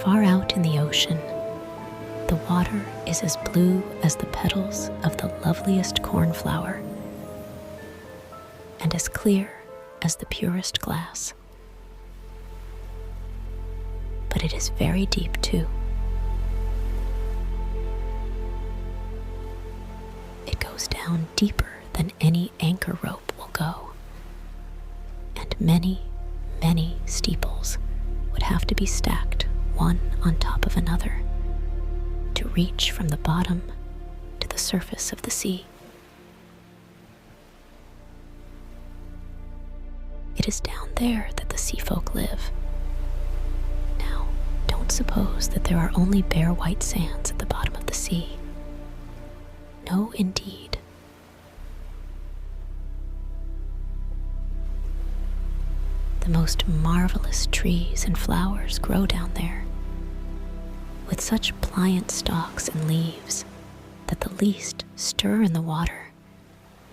Far out in the ocean, the water is as blue as the petals of the loveliest cornflower, and as clear as the purest glass. But it is very deep too. It goes down deeper than any anchor rope will go, and many, many steeples would have to be stacked one on top of another to reach from the bottom to the surface of the sea. It is down there that the sea folk live. Now, don't suppose that there are only bare white sands at the bottom of the sea. No, indeed. The most marvelous trees and flowers grow down there, with such pliant stalks and leaves that the least stir in the water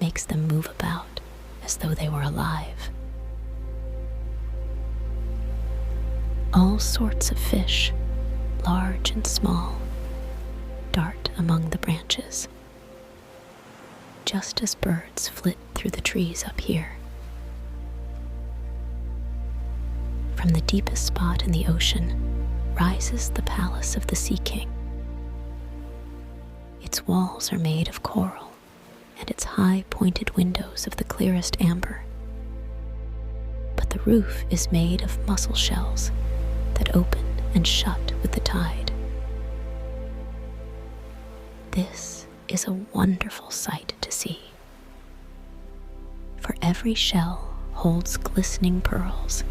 makes them move about as though they were alive. All sorts of fish, large and small, dart among the branches, just as birds flit through the trees up here. From the deepest spot in the ocean rises the palace of the Sea King. Its walls are made of coral, and its high pointed windows of the clearest amber. But the roof is made of mussel shells that open and shut with the tide. This is a wonderful sight to see, for every shell holds glistening pearls,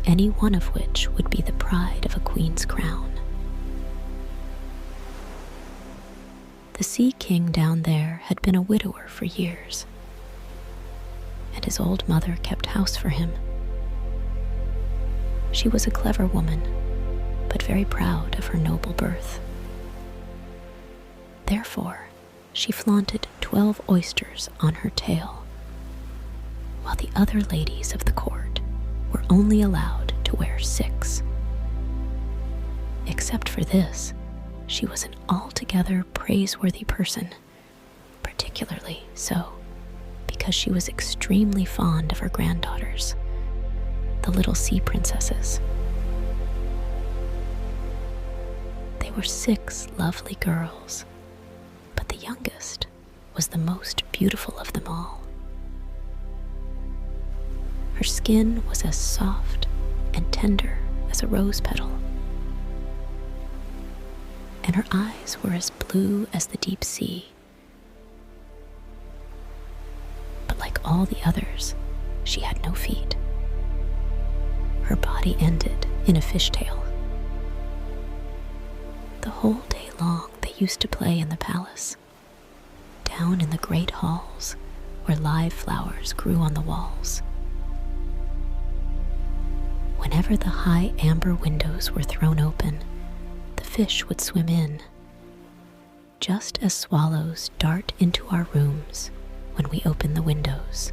any one of which would be the pride of a queen's crown. The Sea King down there had been a widower for years, and his old mother kept house for him. She was a clever woman, but very proud of her noble birth. Therefore, she flaunted 12 oysters on her tail, while the other ladies of the court were only allowed to wear 6. Except for this, she was an altogether praiseworthy person, particularly so because she was extremely fond of her granddaughters, the little sea princesses. They were 6 lovely girls, but the youngest was the most beautiful of them all. Her skin was as soft and tender as a rose petal, and her eyes were as blue as the deep sea. But like all the others, she had no feet. Her body ended in a fishtail. The whole day long they used to play in the palace, down in the great halls where live flowers grew on the walls. Whenever the high amber windows were thrown open, the fish would swim in, just as swallows dart into our rooms when we open the windows.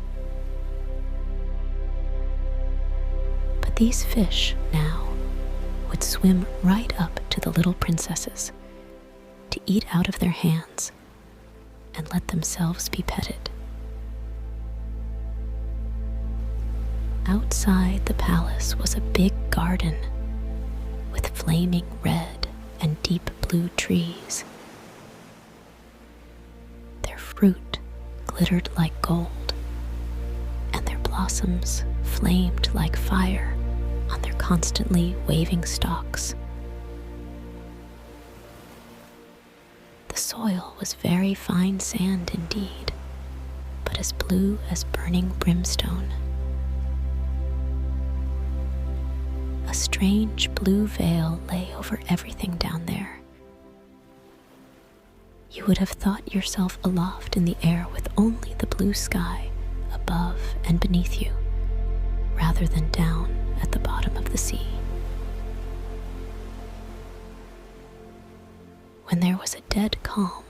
But these fish now would swim right up to the little princesses to eat out of their hands and let themselves be petted. Outside the palace was a big garden with flaming red and deep blue trees. Their fruit glittered like gold, and their blossoms flamed like fire on their constantly waving stalks. The soil was very fine sand indeed, but as blue as burning brimstone. A strange blue veil lay over everything down there. You would have thought yourself aloft in the air with only the blue sky above and beneath you, rather than down at the bottom of the sea. When there was a dead calm,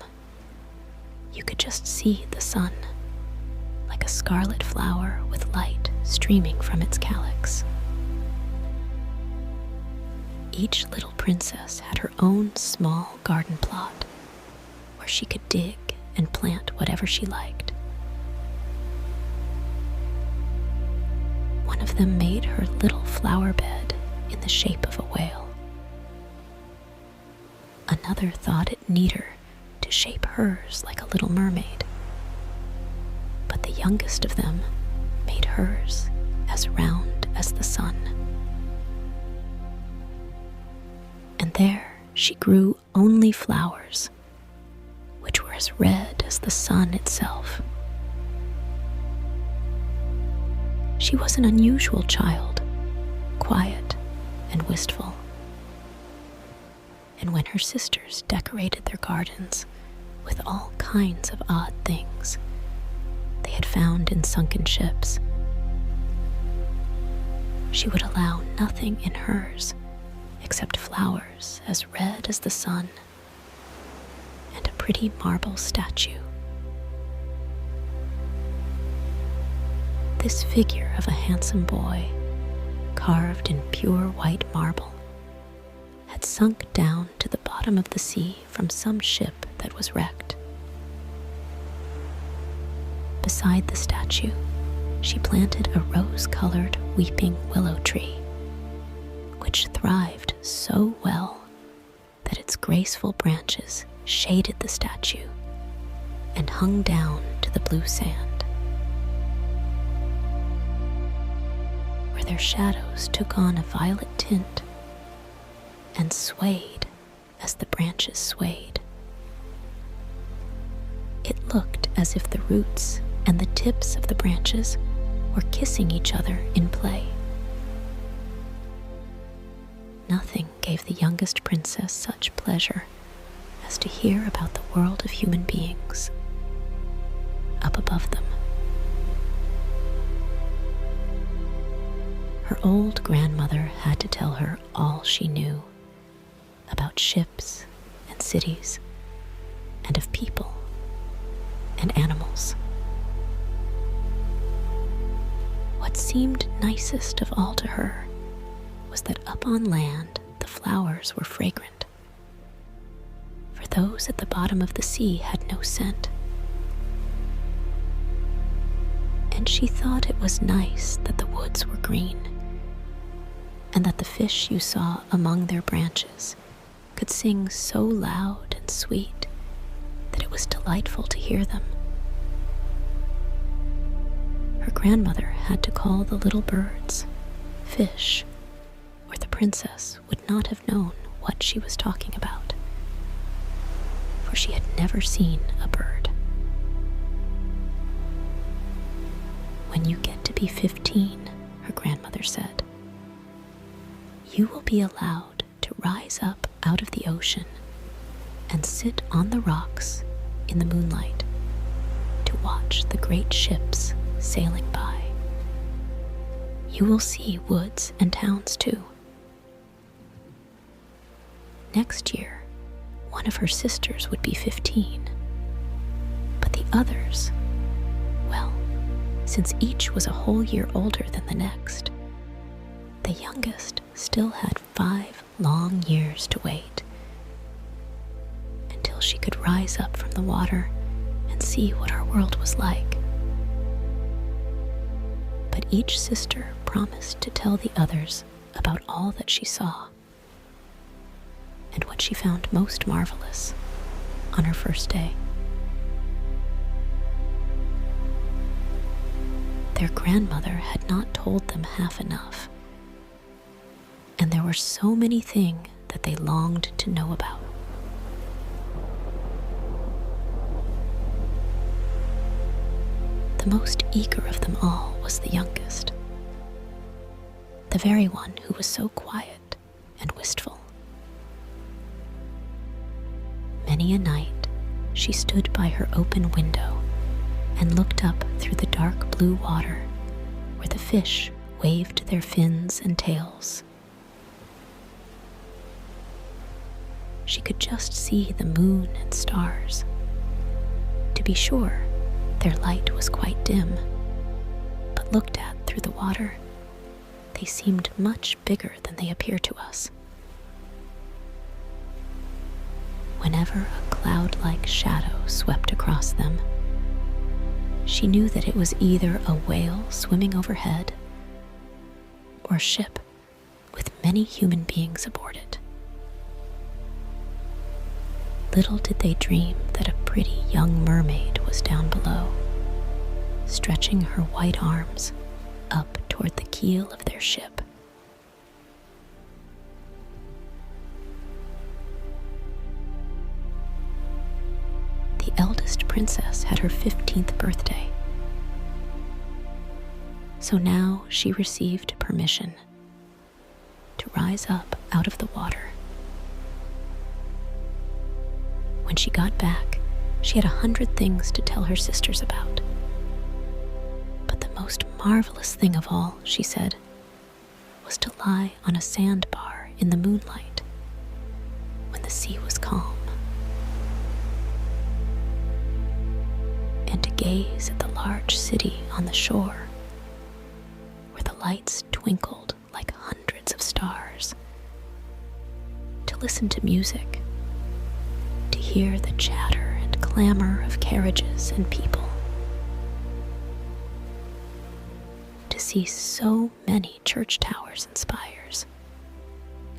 you could just see the sun, like a scarlet flower with light streaming from its calyx. Each little princess had her own small garden plot where she could dig and plant whatever she liked. One of them made her little flower bed in the shape of a whale. Another thought it neater to shape hers like a little mermaid. But the youngest of them made hers as round as the sun. And there she grew only flowers, which were as red as the sun itself. She was an unusual child, quiet and wistful. And when her sisters decorated their gardens with all kinds of odd things they had found in sunken ships, she would allow nothing in hers except flowers as red as the sun and a pretty marble statue. This figure of a handsome boy, carved in pure white marble, had sunk down to the bottom of the sea from some ship that was wrecked. Beside the statue, she planted a rose-colored weeping willow tree, which thrived so well that its graceful branches shaded the statue and hung down to the blue sand, where their shadows took on a violet tint and swayed as the branches swayed. It looked as if the roots and the tips of the branches were kissing each other in play. Nothing gave the youngest princess such pleasure as to hear about the world of human beings up above them. Her old grandmother had to tell her all she knew about ships and cities and of people and animals. What seemed nicest of all to her was that up on land the flowers were fragrant, for those at the bottom of the sea had no scent. And she thought it was nice that the woods were green, and that the fish you saw among their branches could sing so loud and sweet that it was delightful to hear them. Her grandmother had to call the little birds fish, or the princess would not have known what she was talking about, for she had never seen a bird. When you get to be 15, her grandmother said, you will be allowed to rise up out of the ocean and sit on the rocks in the moonlight to watch the great ships sailing by. You will see woods and towns too. Next year, one of her sisters would be 15, but the others, well, since each was a whole year older than the next, the youngest still had 5 long years to wait until she could rise up from the water and see what our world was like. But each sister promised to tell the others about all that she saw and what she found most marvelous on her first day. Their grandmother had not told them half enough, and there were so many things that they longed to know about. The most eager of them all was the youngest, the very one who was so quiet and wistful. Many a night she stood by her open window and looked up through the dark blue water where the fish waved their fins and tails. She could just see the moon and stars. To be sure, their light was quite dim, but looked at through the water, they seemed much bigger than they appear to us. whenever a cloud-like shadow swept across them, she knew that it was either a whale swimming overhead or a ship with many human beings aboard it. Little did they dream that a pretty young mermaid was down below, stretching her white arms up toward the keel of their ship. The eldest princess had her 15th birthday, so now she received permission to rise up out of the water. When she got back, she had 100 things to tell her sisters about. But the most marvelous thing of all, she said, was to lie on a sandbar in the moonlight when the sea was calm, and to gaze at the large city on the shore where the lights twinkled like hundreds of stars, to listen to music, to hear the chatter and clamor of carriages and people, to see so many church towers and spires,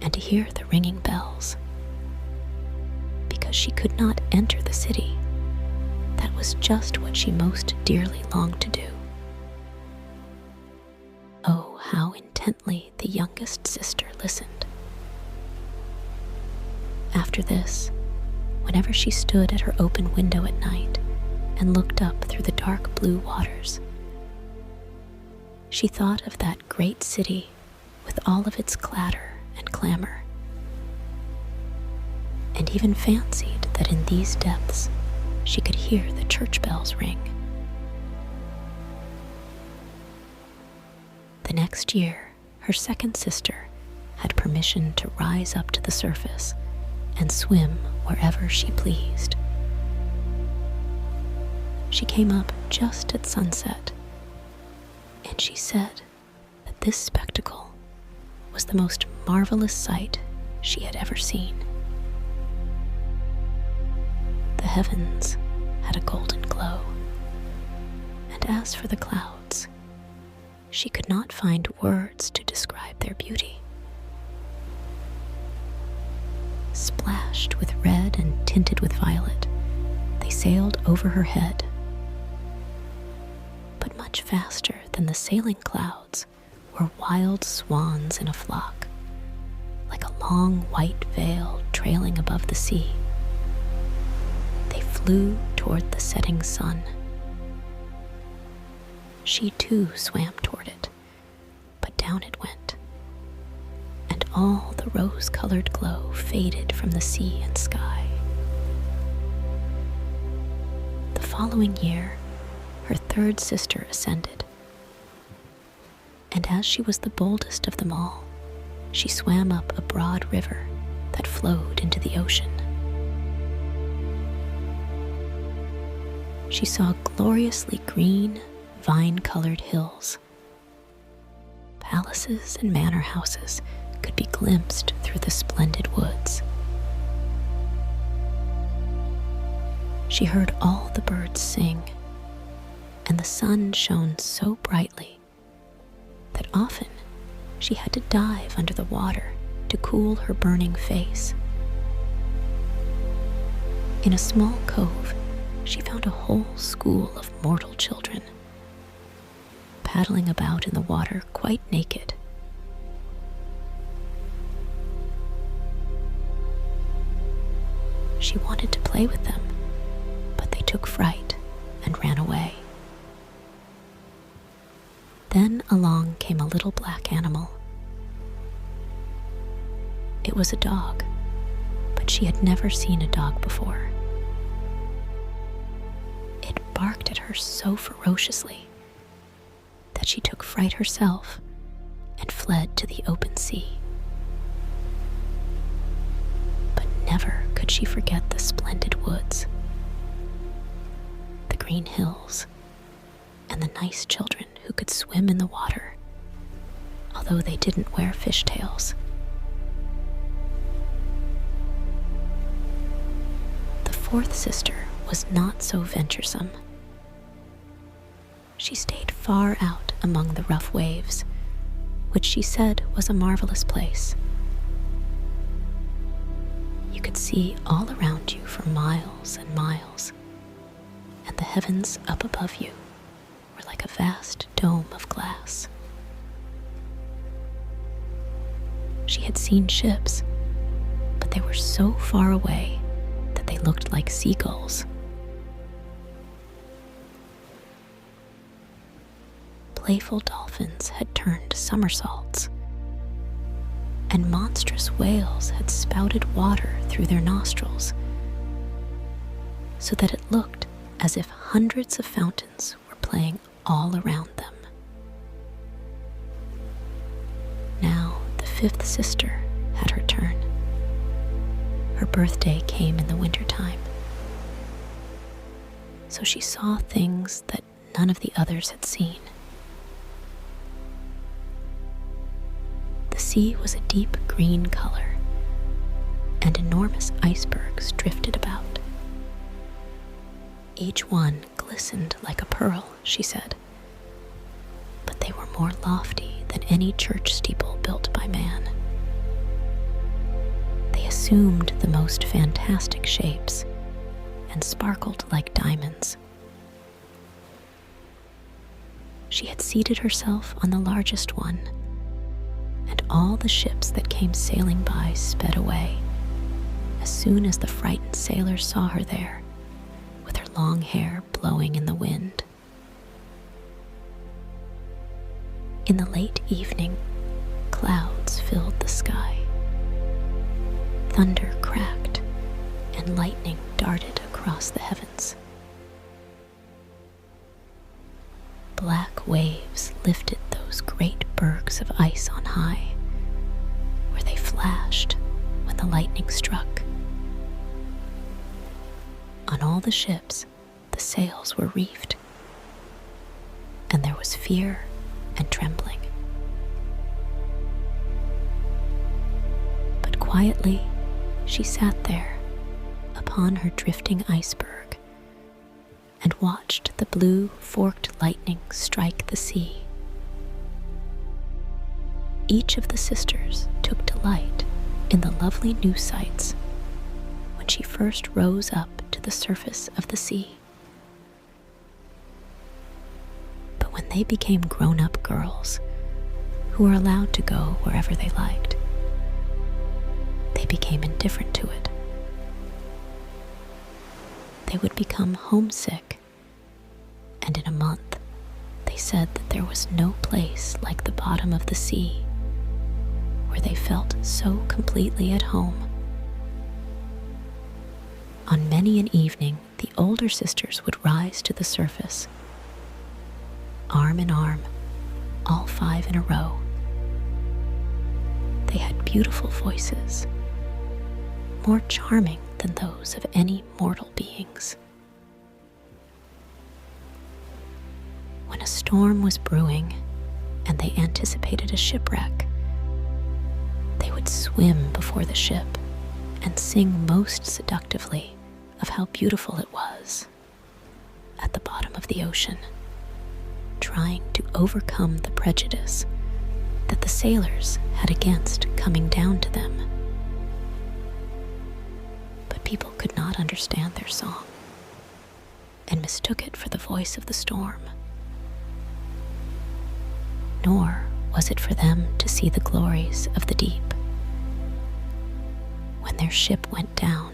and to hear the ringing bells. Because she could not enter the city, that was just what she most dearly longed to do. Oh, how intently the youngest sister listened. After this, whenever she stood at her open window at night and looked up through the dark blue waters, she thought of that great city with all of its clatter and clamor, and even fancied that in these depths she could hear the church bells ring. The next year, her second sister had permission to rise up to the surface and swim wherever she pleased. She came up just at sunset, and she said that this spectacle was the most marvelous sight she had ever seen. The heavens had a golden glow, and as for the clouds, she could not find words to describe their beauty. Splashed with red and tinted with violet, they sailed over her head. But much faster than the sailing clouds were wild swans in a flock, like a long white veil trailing above the sea. They flew toward the setting sun. She too swam toward it, but down it went, and all the rose-colored glow faded from the sea and sky. The following year, her third sister ascended, and as she was the boldest of them all, she swam up a broad river that flowed into the ocean. She saw gloriously green, vine-colored hills. Palaces and manor houses could be glimpsed through the splendid woods. She heard all the birds sing, and the sun shone so brightly that often she had to dive under the water to cool her burning face. In a small cove, she found a whole school of mortal children, paddling about in the water quite naked. She wanted to play with them, but they took fright and ran away. Then along came a little black animal. It was a dog, but she had never seen a dog before. It barked at her so ferociously that she took fright herself and fled to the open sea. But never could she forget the splendid woods, the green hills, and the nice children who could swim in the water, although they didn't wear fishtails. fourth sister was not so venturesome. She stayed far out among the rough waves, which she said was a marvelous place. You could see all around you for miles and miles, and the heavens up above you were like a vast dome of glass. She had seen ships, but they were so far away that they looked like seagulls. Playful dolphins had turned somersaults, and monstrous whales had spouted water through their nostrils, so that it looked as if hundreds of fountains were playing all around them. Now the fifth sister had her turn. Her birthday came in the wintertime, so she saw things that none of the others had seen. The sea was a deep green color, and enormous icebergs drifted about. Each one glistened like a pearl, she said, but they were more lofty than any church steeple built by man. They assumed the most fantastic shapes and sparkled like diamonds. She had seated herself on the largest one, and all the ships that came sailing by sped away as soon as the frightened sailors saw her there, with her long hair blowing in the wind. In the late evening, clouds filled the sky. Thunder cracked, and lightning darted across the heavens. Black waves lifted those great bergs of ice on high, where they flashed when the lightning struck. On all the ships, the sails were reefed, and there was fear and trembling. But quietly, she sat there upon her drifting iceberg and watched the blue forked lightning strike the sea. Each of the sisters took delight in the lovely new sights when she first rose up to the surface of the sea. But when they became grown-up girls who were allowed to go wherever they liked, they became indifferent to it. They would become homesick, and in a month they said that there was no place like the bottom of the sea, where they felt so completely at home. On many an evening, the older sisters would rise to the surface, arm in arm, all 5 in a row. They had beautiful voices, more charming than those of any mortal beings. When a storm was brewing and they anticipated a shipwreck, they would swim before the ship and sing most seductively of how beautiful it was at the bottom of the ocean, trying to overcome the prejudice that the sailors had against coming down to them. But people could not understand their song and mistook it for the voice of the storm. Nor was it for them to see the glories of the deep. When their ship went down,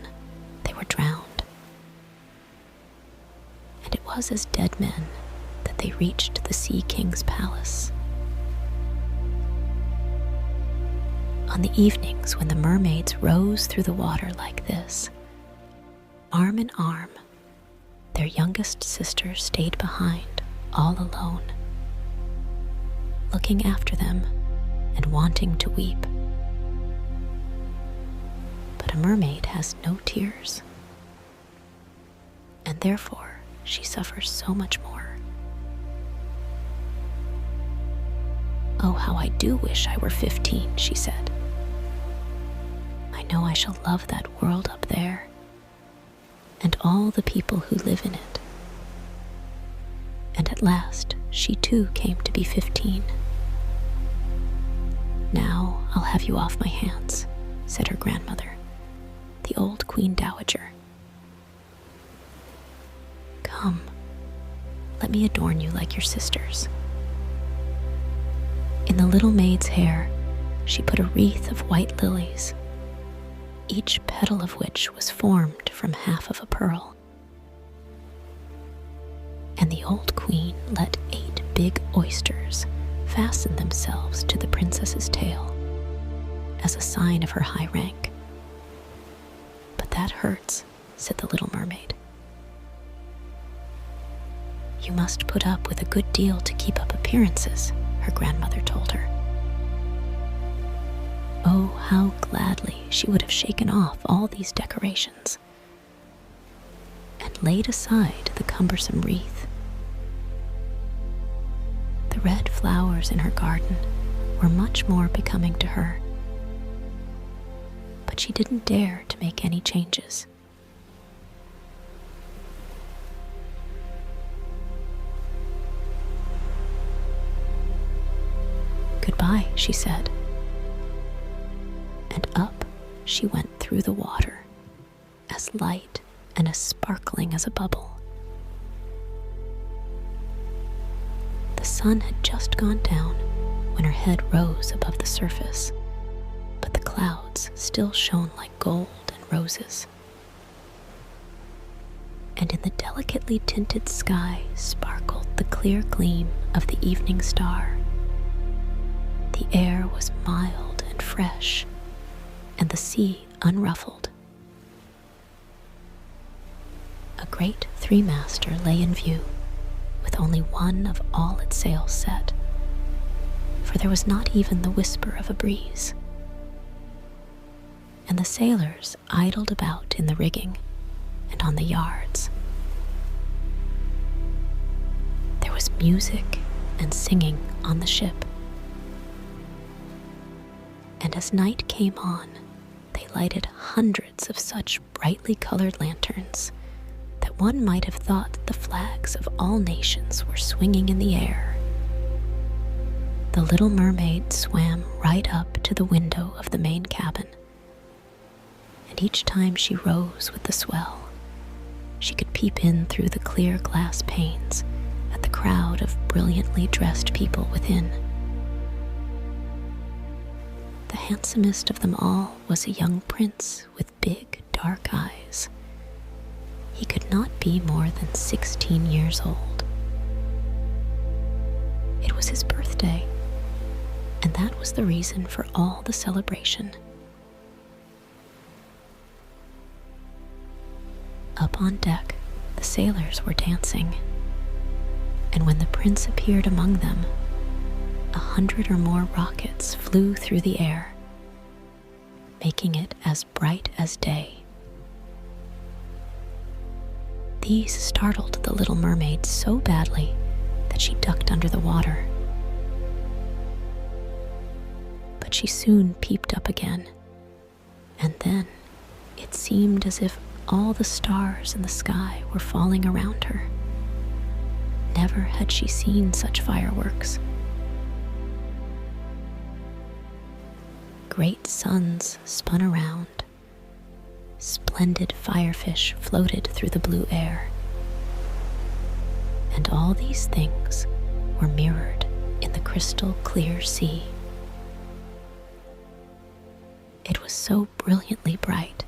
they were drowned. And it was as dead men that they reached the Sea King's palace. On the evenings when the mermaids rose through the water like this, arm in arm, their youngest sister stayed behind, all alone, looking after them and wanting to weep. But a mermaid has no tears, and therefore she suffers so much more. "Oh, how I do wish I were 15, she said. "I know I shall love that world up there, and all the people who live in it. And at last she too came to be 15. "Now I'll have you off my hands," said her grandmother, the old Queen Dowager. "Come, let me adorn you like your sisters." In the little maid's hair, she put a wreath of white lilies, each petal of which was formed from half of a pearl. And the old queen let 8 big oysters fasten themselves to the princess's tail as a sign of her high rank. "But that hurts," said the little mermaid. "You must put up with a good deal to keep up appearances," her grandmother told her. Oh, how gladly she would have shaken off all these decorations and laid aside the cumbersome wreath. The red flowers in her garden were much more becoming to her, but she didn't dare to make any changes. "Goodbye," she said, and up she went through the water, as light and as sparkling as a bubble. The sun had just gone down when her head rose above the surface, but the clouds still shone like gold and roses. And in the delicately tinted sky sparkled the clear gleam of the evening star. The air was mild and fresh, and the sea unruffled. A great 3-master lay in view, with only one of all its sails set, for there was not even the whisper of a breeze. And the sailors idled about in the rigging and on the yards. There was music and singing on the ship. And as night came on, they lighted hundreds of such brightly colored lanterns that one might have thought the flags of all nations were swinging in the air. The little mermaid swam right up to the window of the main cabin, and each time she rose with the swell, she could peep in through the clear glass panes at the crowd of brilliantly dressed people within. The handsomest of them all was a young prince with big, dark eyes. He could not be more than 16 years old. It was his birthday, and that was the reason for all the celebration. Up on deck, the sailors were dancing, and when the prince appeared among them, 100 or more rockets flew through the air, making it as bright as day. These startled the little mermaid so badly that she ducked under the water. But she soon peeped up again, and then it seemed as if all the stars in the sky were falling around her. Never had she seen such fireworks. Great suns spun around. Splendid firefish floated through the blue air. And all these things were mirrored in the crystal clear sea. It was so brilliantly bright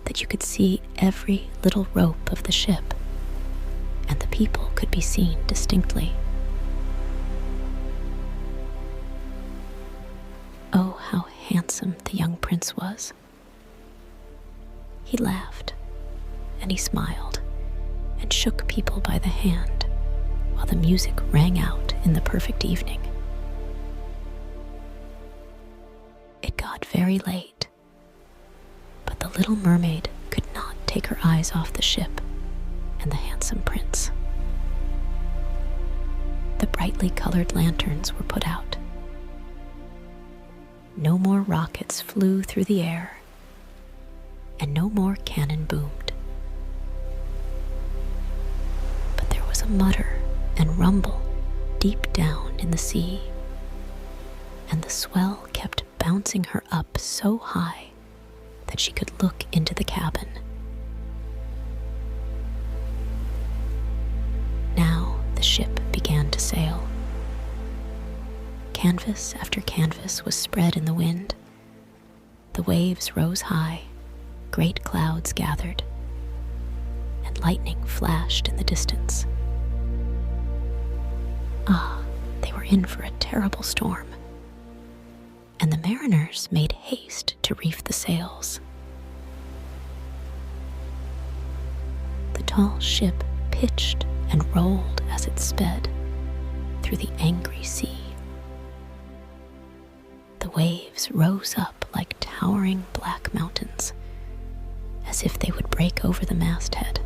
that you could see every little rope of the ship, and the people could be seen distinctly. Oh, how handsome the young prince was. He laughed, and he smiled, and shook people by the hand, while the music rang out in the perfect evening. It got very late, but the little mermaid could not take her eyes off the ship and the handsome prince. The brightly colored lanterns were put out. No more rockets flew through the air, and no more cannon boomed. a mutter and rumble deep down in the sea, and the swell kept bouncing her up so high that she could look into the cabin. Now the ship began to sail. Canvas after canvas was spread in the wind. The waves rose high, great clouds gathered, and lightning flashed in the distance. Ah, they were in for a terrible storm, and the mariners made haste to reef the sails. The tall ship pitched and rolled as it sped through the angry sea. The waves rose up like towering black mountains, as if they would break over the masthead.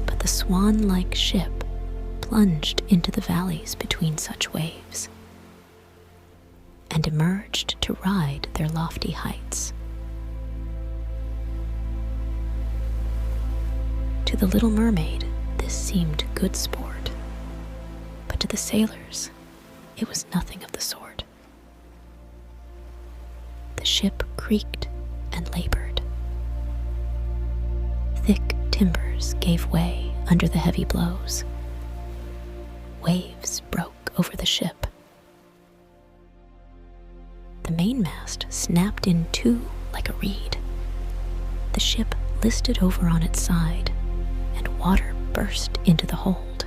But the swan-like ship plunged into the valleys between such waves and emerged to ride their lofty heights. To the Little Mermaid, this seemed good sport, but to the sailors, it was nothing of the sort. The ship creaked and labored. Thick timbers gave way under the heavy blows. Waves broke over the ship. The mainmast snapped in two like a reed. The ship listed over on its side, and water burst into the hold.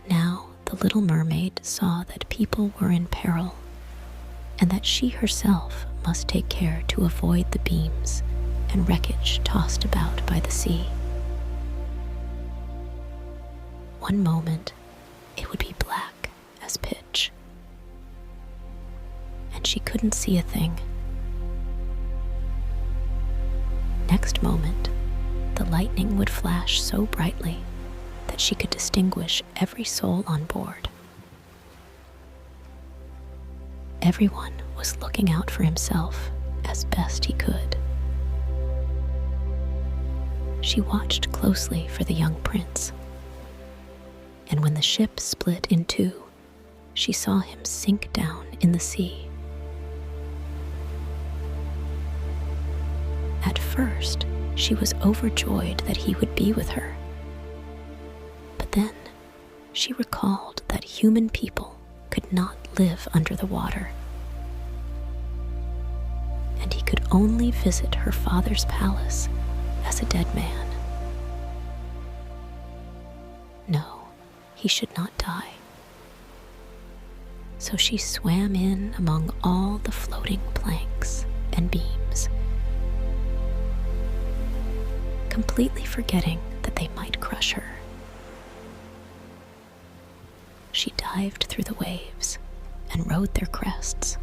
Now the Little Mermaid saw that people were in peril, and that she herself must take care to avoid the beams and wreckage tossed about by the sea. One moment it would be black as pitch, and she couldn't see a thing. Next moment, the lightning would flash so brightly that she could distinguish every soul on board. Everyone was looking out for himself as best he could. She watched closely for the young prince, and when the ship split in two, she saw him sink down in the sea. At first, she was overjoyed that he would be with her. But then, she recalled that human people could not live under the water, and he could only visit her father's palace as a dead man. No, he should not die. So she swam in among all the floating planks and beams, completely forgetting that they might crush her. She dived through the waves and rode their crests,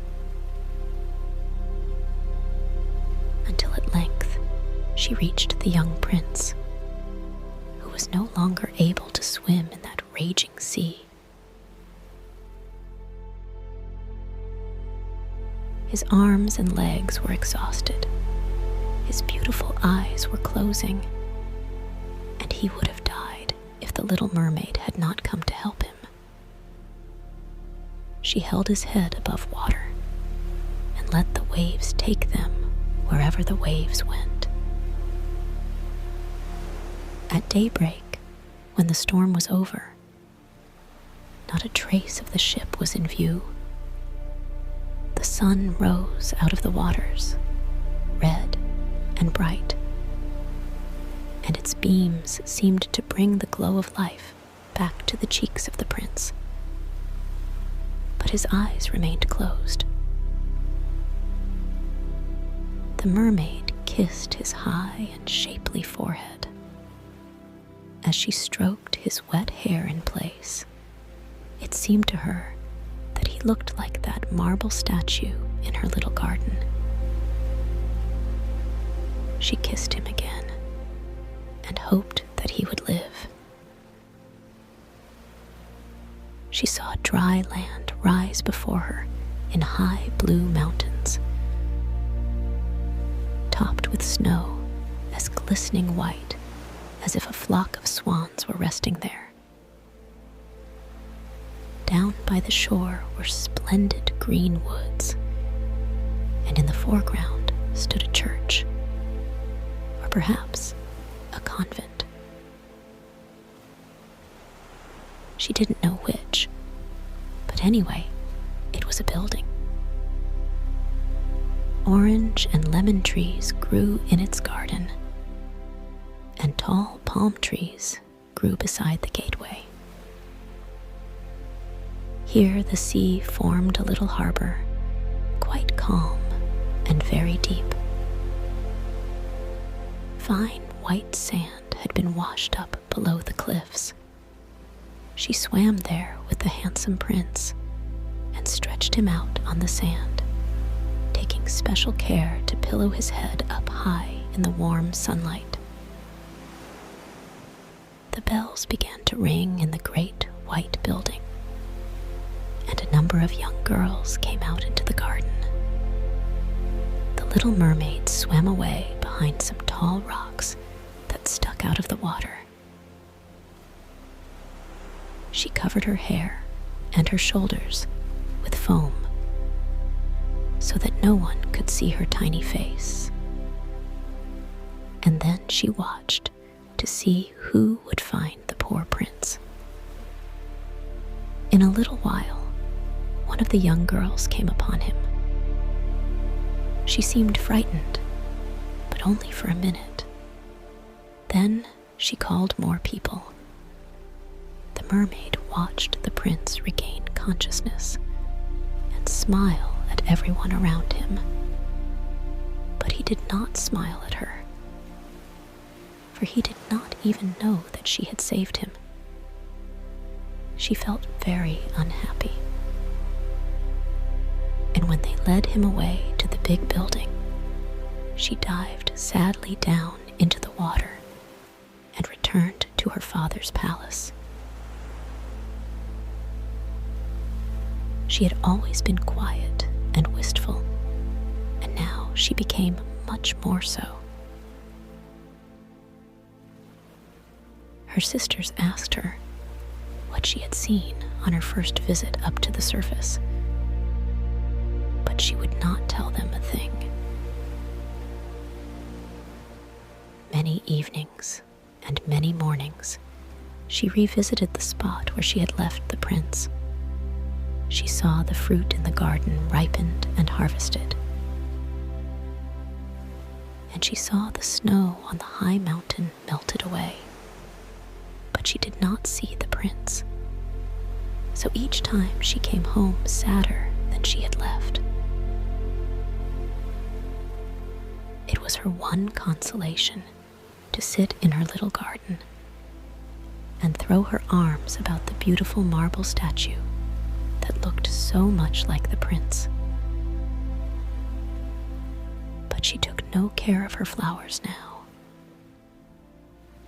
until at length she reached the young prince, who was no longer able to swim in that raging sea. His arms and legs were exhausted. His beautiful eyes were closing, and he would have died if the Little Mermaid had not come to help him. She held his head above water and let the waves take them wherever the waves went. At daybreak, when the storm was over, not a trace of the ship was in view. The sun rose out of the waters, red and bright, and its beams seemed to bring the glow of life back to the cheeks of the prince. But his eyes remained closed. The mermaid kissed his high and shapely forehead. As she stroked his wet hair in place, it seemed to her that he looked like that marble statue in her little garden. She kissed him again and hoped that he would live. She saw dry land rise before her in high blue mountains, topped with snow as glistening white as if a flock of swans were resting there. Down by the shore were splendid green woods, and in the foreground stood a church, or perhaps a convent. She didn't know which, but anyway, it was a building. Orange and lemon trees grew in its garden, and tall palm trees grew beside the gateway. Here the sea formed a little harbor, quite calm and very deep. Fine white sand had been washed up below the cliffs. She swam there with the handsome prince and stretched him out on the sand, taking special care to pillow his head up high in the warm sunlight. The bells began to ring in the great white building, and a number of young girls came out into the garden. The Little Mermaid swam away behind some tall rocks that stuck out of the water. She covered her hair and her shoulders with foam so that no one could see her tiny face. And then she watched to see who would find the poor prince. In a little while, one of the young girls came upon him. She seemed frightened, but only for a minute. Then she called more people. The mermaid watched the prince regain consciousness and smile at everyone around him. But he did not smile at her, for he did not even know that she had saved him. She felt very unhappy. And when they led him away to the big building, she dived sadly down into the water and returned to her father's palace. She had always been quiet and wistful, and now she became much more so. Her sisters asked her what she had seen on her first visit up to the surface, but she would not tell them a thing. Many evenings and many mornings, she revisited the spot where she had left the prince. She saw the fruit in the garden ripened and harvested, and she saw the snow on the high mountain melted away. But she did not see the prince, so each time she came home sadder than she had left. It was her one consolation to sit in her little garden and throw her arms about the beautiful marble statue that looked so much like the prince. But she took no care of her flowers now.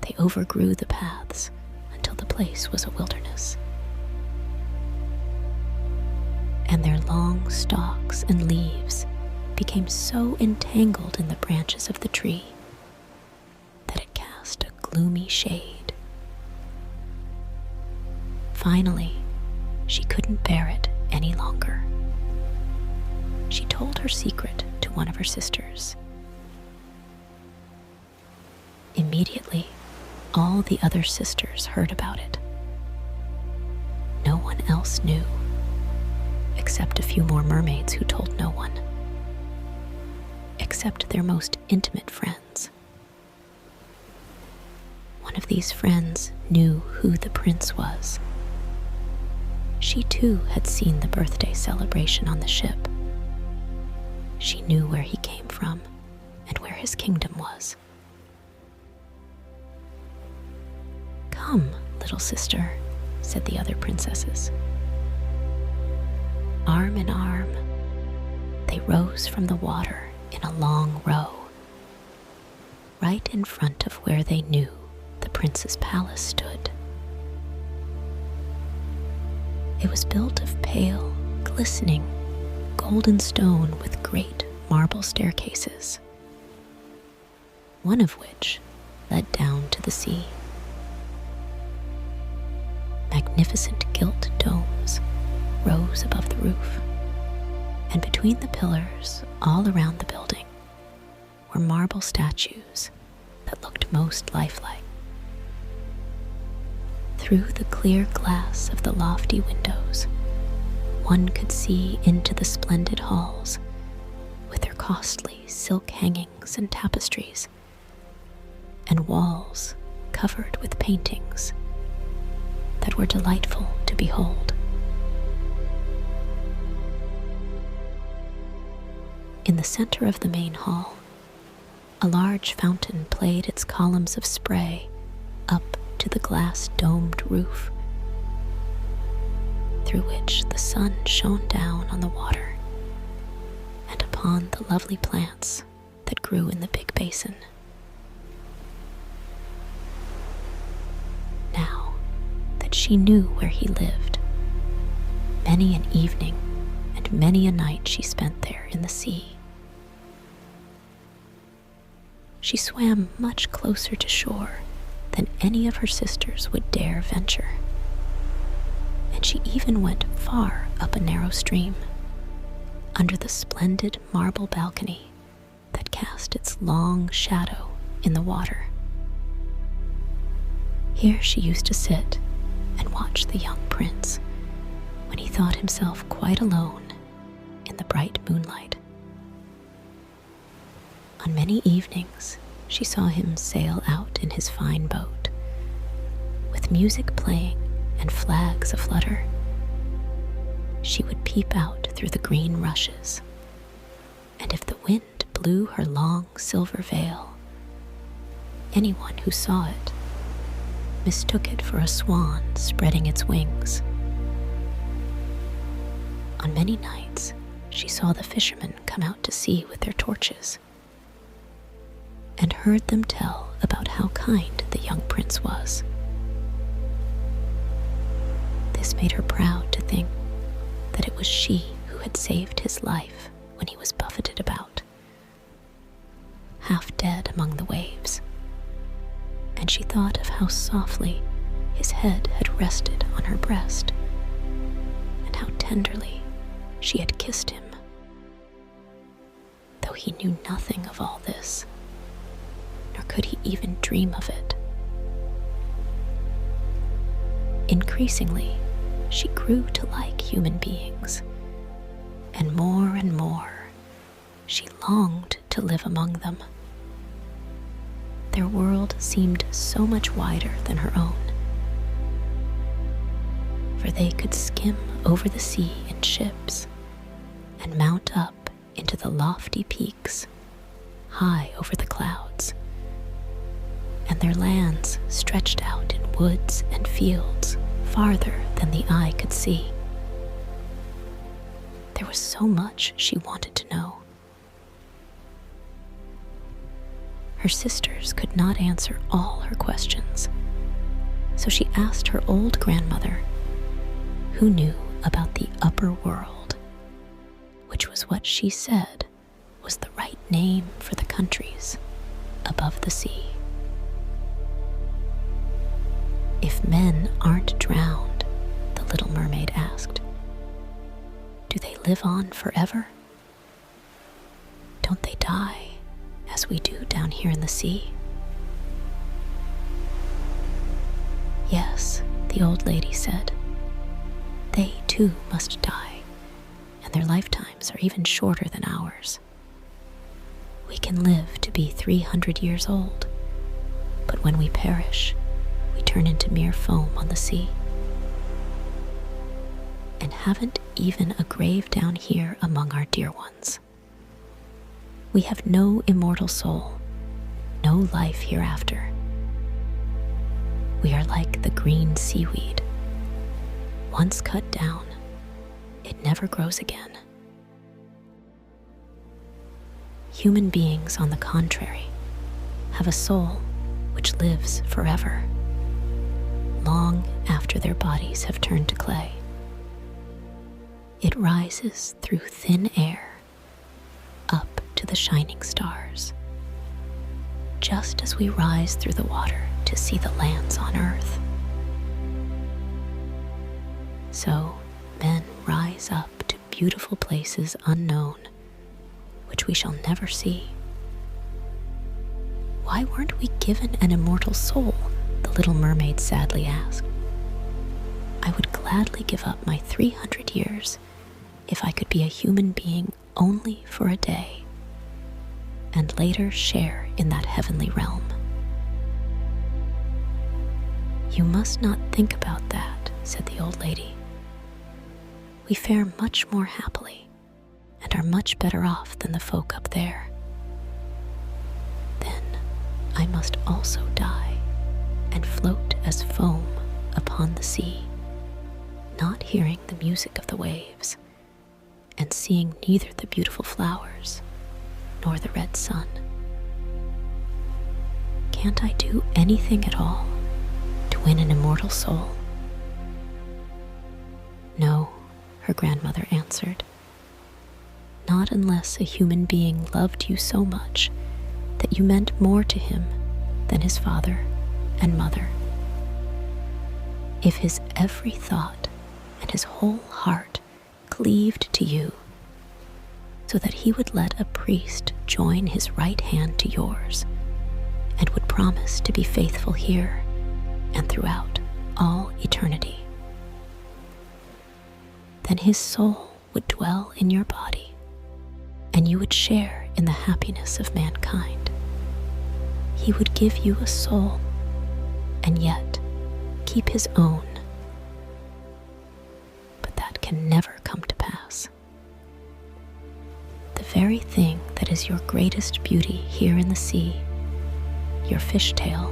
They overgrew the paths until the place was a wilderness, and their long stalks and leaves became so entangled in the branches of the tree that it cast a gloomy shade. Finally, she couldn't bear it any longer. She told her secret to one of her sisters. Immediately, all the other sisters heard about it. No one else knew, except a few more mermaids who told no one, except their most intimate friends. One of these friends knew who the prince was. She too had seen the birthday celebration on the ship. She knew where he came from and where his kingdom was. "Come, little sister," said the other princesses. Arm in arm, they rose from the water in a long row, right in front of where they knew the prince's palace stood. It was built of pale, glistening, golden stone with great marble staircases, one of which led down to the sea. Magnificent gilt domes rose above the roof, and between the pillars all around the building were marble statues that looked most lifelike. Through the clear glass of the lofty windows, one could see into the splendid halls with their costly silk hangings and tapestries, and walls covered with paintings that were delightful to behold. In the center of the main hall, a large fountain played its columns of spray up to the glass-domed roof, through which the sun shone down on the water and upon the lovely plants that grew in the big basin. Now that she knew where he lived, many an evening and many a night she spent there in the sea. She swam much closer to shore than any of her sisters would dare venture, and she even went far up a narrow stream, under the splendid marble balcony that cast its long shadow in the water. Here she used to sit and watch the young prince when he thought himself quite alone in the bright moonlight. On many evenings, she saw him sail out in his fine boat, with music playing and flags aflutter. She would peep out through the green rushes, and if the wind blew her long silver veil, anyone who saw it mistook it for a swan spreading its wings. On many nights, she saw the fishermen come out to sea with their torches, and heard them tell about how kind the young prince was. This made her proud to think that it was she who had saved his life when he was buffeted about, half dead among the waves, and she thought of how softly his head had rested on her breast, and how tenderly she had kissed him, though he knew nothing of all this, nor could he even dream of it. Increasingly, she grew to like human beings, and more she longed to live among them. Their world seemed so much wider than her own, for they could skim over the sea in ships and mount up into the lofty peaks high over the clouds, and their lands stretched out in woods and fields farther than the eye could see. There was so much she wanted to know. Her sisters could not answer all her questions, so she asked her old grandmother, who knew about the upper world, which was what she said was the right name for the countries above the sea. If men aren't drowned, the Little Mermaid asked, do they live on forever? Don't they die as we do down here in the sea? Yes, the old lady said. They too must die, and their lifetimes are even shorter than ours. We can live to be 300 years old, but when we perish, we turn into mere foam on the sea, and haven't even a grave down here among our dear ones. We have no immortal soul, no life hereafter. We are like the green seaweed. Once cut down, it never grows again. Human beings, on the contrary, have a soul which lives forever, long after their bodies have turned to clay. It rises through thin air, up to the shining stars, just as we rise through the water to see the lands on earth. So men rise up to beautiful places unknown, which we shall never see. Why weren't we given an immortal soul? The little mermaid sadly asked. I would gladly give up my 300 years if I could be a human being only for a day, and later share in that heavenly realm. You must not think about that, said the old lady. We fare much more happily and are much better off than the folk up there. Then I must also die and float as foam upon the sea, not hearing the music of the waves and seeing neither the beautiful flowers nor the red sun. Can't I do anything at all to win an immortal soul? No, her grandmother answered. Not unless a human being loved you so much that you meant more to him than his father and mother. If his every thought and his whole heart cleaved to you, so that he would let a priest join his right hand to yours and would promise to be faithful here and throughout all eternity, then his soul would dwell in your body and you would share in the happiness of mankind. He would give you a soul and yet keep his own. But that can never come to pass. The very thing that is your greatest beauty here in the sea, your fishtail,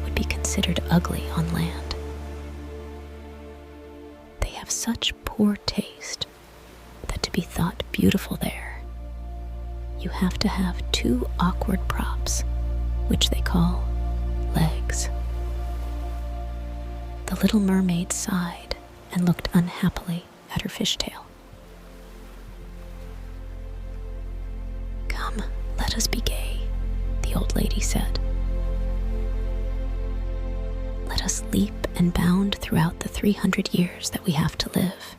would be considered ugly on land. They have such poor taste that to be thought beautiful there, you have to have two awkward props, which they call legs. The little mermaid sighed and looked unhappily at her fishtail. Come, let us be gay, the old lady said. Let us leap and bound throughout the 300 years that we have to live.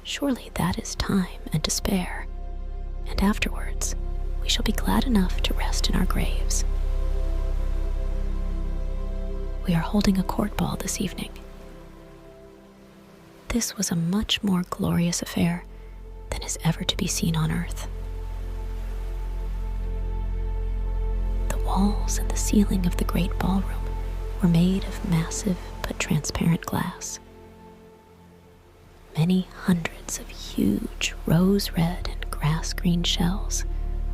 Surely that is time and to spare, and afterwards we shall be glad enough to rest in our graves. We are holding a court ball this evening. This was a much more glorious affair than is ever to be seen on earth. The walls and the ceiling of the great ballroom were made of massive but transparent glass. Many hundreds of huge rose-red and grass-green shells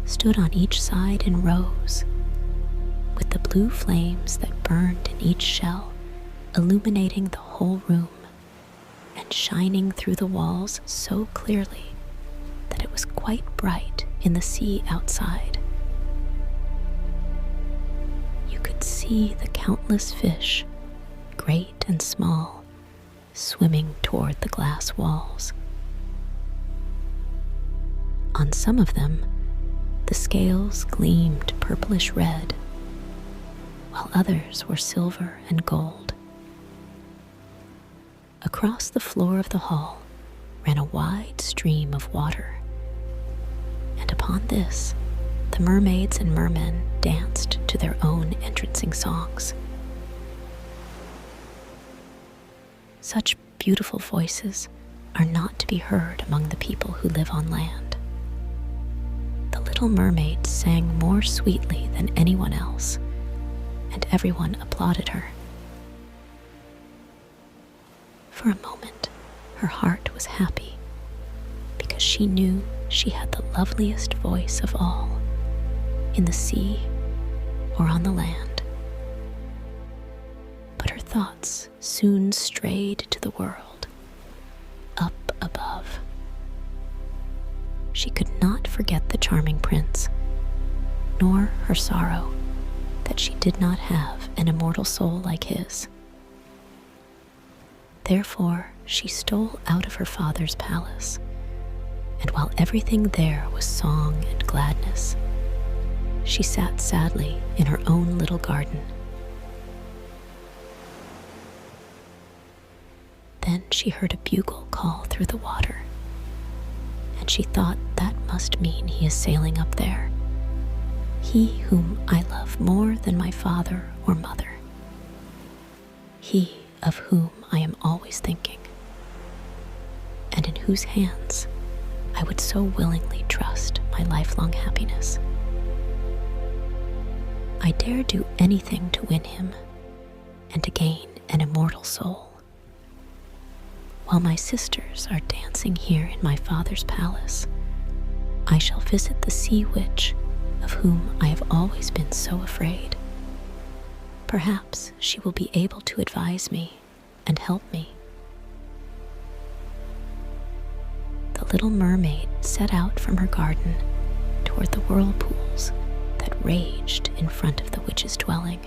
stood on each side in rows, with the blue flames that burned in each shell illuminating the whole room and shining through the walls so clearly that it was quite bright in the sea outside. You could see the countless fish, great and small, swimming toward the glass walls. On some of them, the scales gleamed purplish red, while others were silver and gold. Across the floor of the hall ran a wide stream of water, and upon this the mermaids and mermen danced to their own entrancing songs. Such beautiful voices are not to be heard among the people who live on land. The little mermaid sang more sweetly than anyone else, and everyone applauded her. For a moment, her heart was happy, because she knew she had the loveliest voice of all, in the sea or on the land. But her thoughts soon strayed to the world, up above. She could not forget the charming prince, nor her sorrow that she did not have an immortal soul like his. Therefore, she stole out of her father's palace, and while everything there was song and gladness, she sat sadly in her own little garden. Then she heard a bugle call through the water, and she thought that must mean he is sailing up there, he whom I love more than my father or mother, he of whom I am always thinking, and in whose hands I would so willingly trust my lifelong happiness. I dare do anything to win him and to gain an immortal soul. While my sisters are dancing here in my father's palace, I shall visit the sea witch of whom I have always been so afraid. Perhaps she will be able to advise me and help me. The little mermaid set out from her garden toward the whirlpools that raged in front of the witch's dwelling.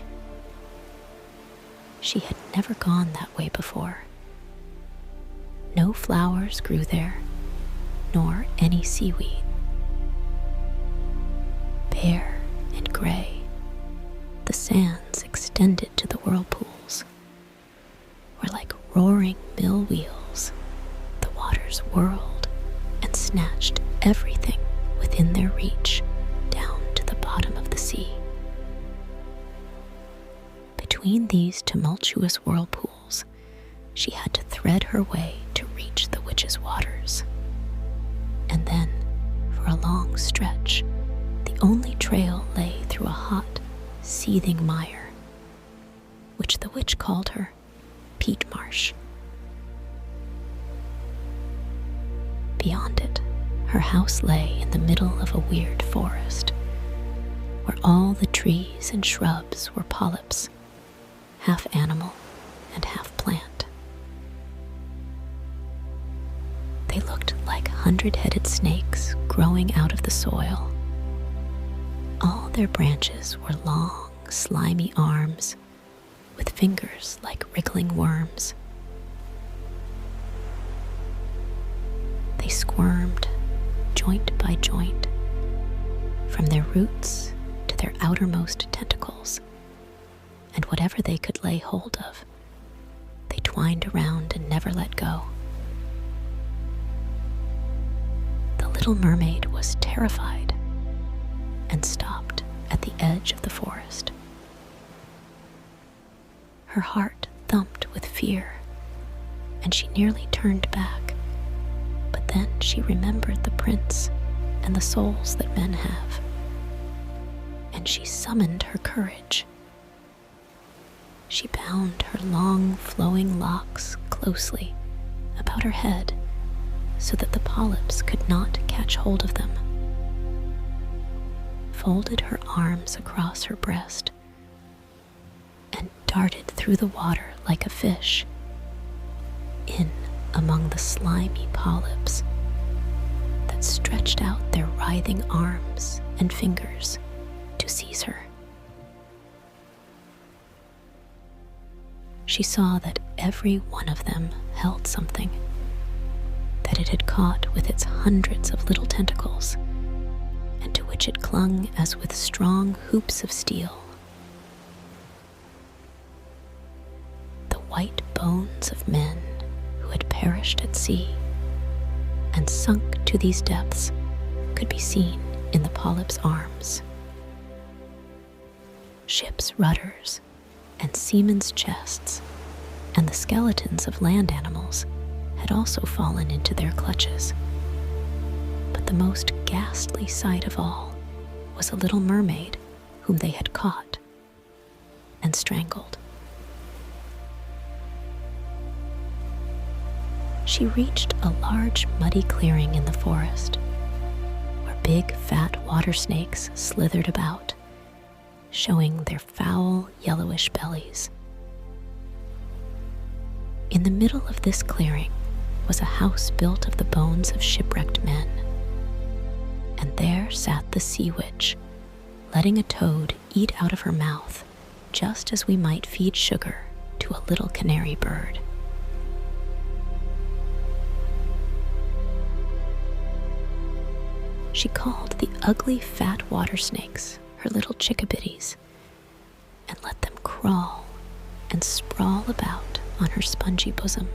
She had never gone that way before. No flowers grew there, nor any seaweed. Bare and gray, the sands extended to the whirlpools, where like roaring mill wheels, the waters whirled and snatched everything within their reach down to the bottom of the sea. Between these tumultuous whirlpools, she had to thread her way to reach the witch's waters. And then, for a long stretch, the only trail lay through a hot, seething mire, which the witch called her peat marsh. Beyond it, her house lay in the middle of a weird forest, where all the trees and shrubs were polyps, half animal and half plant. They looked like 100-headed snakes growing out of the soil. All their branches were long, slimy arms with fingers like wriggling worms. They squirmed, joint by joint, from their roots to their outermost tentacles, and whatever they could lay hold of, they twined around and never let go. The little mermaid was terrified and stopped at the edge of the forest. Her heart thumped with fear, and she nearly turned back, but then she remembered the prince and the souls that men have, and she summoned her courage. She bound her long, flowing locks closely about her head so that the polyps could not catch hold of them, folded her arms across her breast, and darted through the water like a fish, in among the slimy polyps that stretched out their writhing arms and fingers to seize her. She saw that every one of them held something, that it had caught with its hundreds of little tentacles, and to which it clung as with strong hoops of steel. The white bones of men who had perished at sea and sunk to these depths could be seen in the polyp's arms. Ships' rudders and seamen's chests and the skeletons of land animals had also fallen into their clutches. But the most ghastly sight of all was a little mermaid whom they had caught and strangled. She reached a large muddy clearing in the forest, where big fat water snakes slithered about, showing their foul yellowish bellies. In the middle of this clearing was a house built of the bones of shipwrecked men, and there sat the sea witch, letting a toad eat out of her mouth, just as we might feed sugar to a little canary bird. She called the ugly fat water snakes her little chickabiddies and let them crawl and sprawl about on her spongy bosom.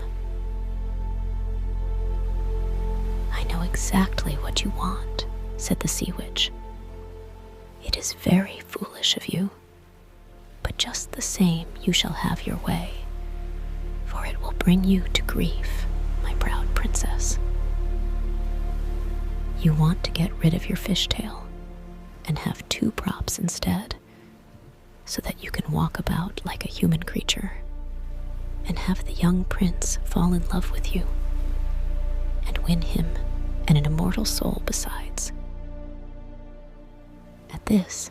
"I know exactly what you want," said the Sea Witch. "It is very foolish of you, but just the same you shall have your way, for it will bring you to grief, my proud princess. You want to get rid of your fishtail and have two props instead, so that you can walk about like a human creature and have the young prince fall in love with you and win him and an immortal soul besides." At this,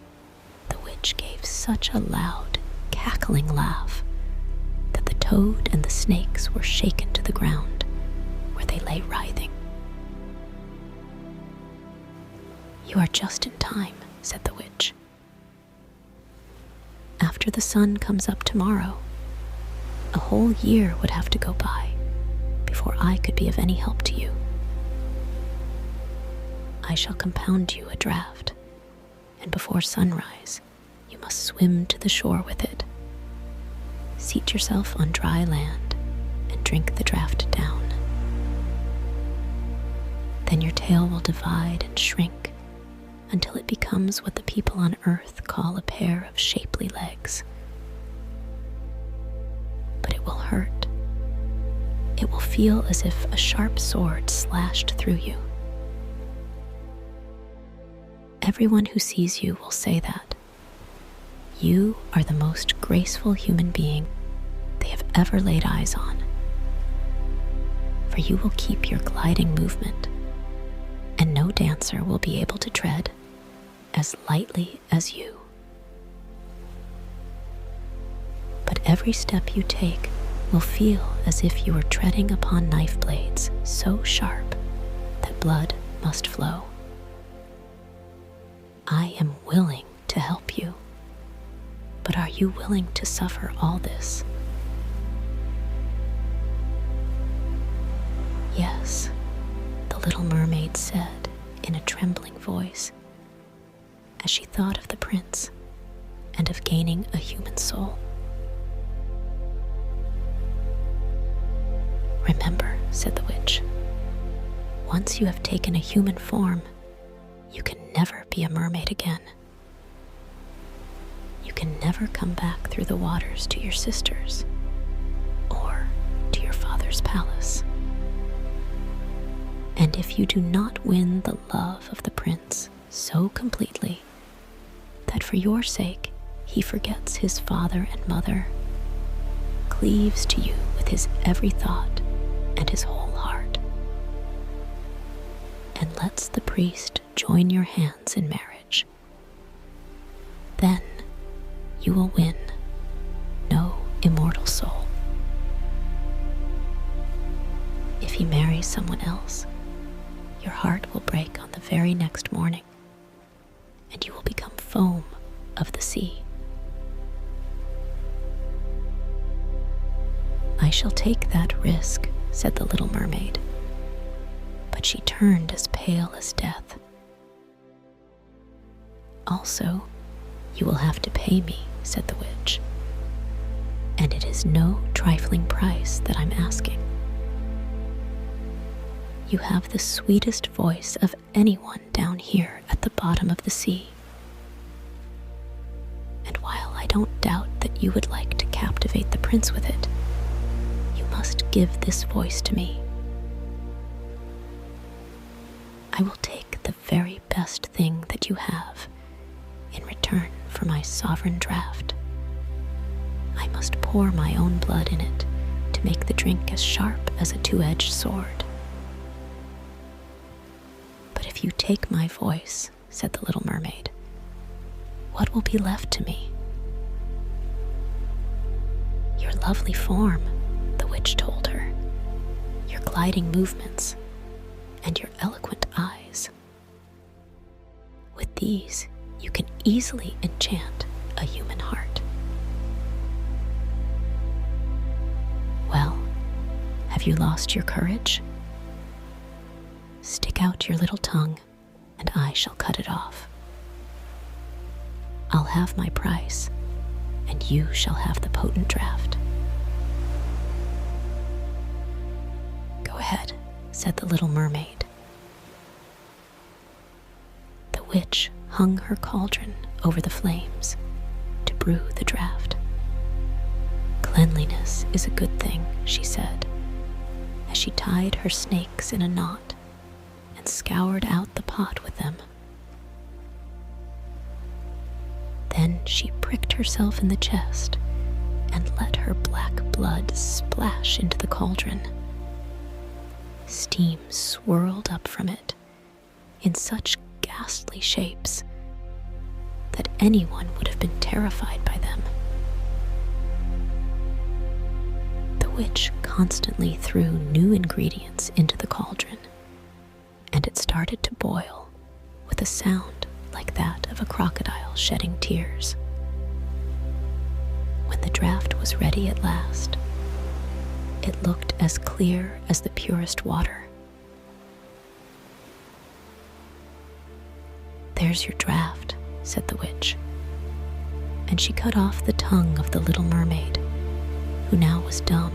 the witch gave such a loud, cackling laugh that the toad and the snakes were shaken to the ground, where they lay writhing. "You are just in time," said the witch. "After the sun comes up tomorrow, a whole year would have to go by before I could be of any help to you. I shall compound you a draught, and before sunrise, you must swim to the shore with it. Seat yourself on dry land and drink the draught down. Then your tail will divide and shrink until it becomes what the people on earth call a pair of shapely legs. But it will hurt. It will feel as if a sharp sword slashed through you. Everyone who sees you will say that you are the most graceful human being they have ever laid eyes on, for you will keep your gliding movement, and no dancer will be able to tread as lightly as you. But every step you take will feel as if you were treading upon knife blades so sharp that blood must flow. I am willing to help you, but are you willing to suffer all this?" "Yes," the little mermaid said in a trembling voice, as she thought of the prince and of gaining a human soul. "Remember," said the witch, "once you have taken a human form, you can never be a mermaid again. You can never come back through the waters to your sisters or to your father's palace. And if you do not win the love of the prince so completely that for your sake he forgets his father and mother, cleaves to you with his every thought and his whole heart, and lets the priest join your hands in marriage, then you will win no immortal soul. If he marries someone else, your heart will break on the very next morning, and you will become foam of the sea. I shall take that risk," said the little mermaid, but she turned as pale as death. "Also, you will have to pay me," said the witch, "and it is no trifling price that I'm asking. You have the sweetest voice of anyone down here at the bottom of the sea. And while I don't doubt that you would like to captivate the prince with it, you must give this voice to me. I will take the very best thing that you have in return for my sovereign draught. I must pour my own blood in it to make the drink as sharp as a two-edged sword. But if you take my voice," said the little mermaid, "what will be left to me?" "Your lovely form," the witch told her, "your gliding movements, and your eloquent eyes. With these, you can easily enchant a human heart." "Well, have you lost your courage? Stick out your little tongue, and I shall cut it off." I'll have my price, and you shall have the potent draught." "Go ahead," said the little mermaid. The witch hung her cauldron over the flames to brew the draught. "Cleanliness is a good thing," she said, as she tied her snakes in a knot and scoured out the pot with them. Then she pricked herself in the chest and let her black blood splash into the cauldron. Steam swirled up from it in such ghastly shapes that anyone would have been terrified by them. The witch constantly threw new ingredients into the cauldron, and it started to boil with a sound like that of a crocodile shedding tears. When the draught was ready at last, it looked as clear as the purest water. "There's your draught," said the witch, and she cut off the tongue of the little mermaid, who now was dumb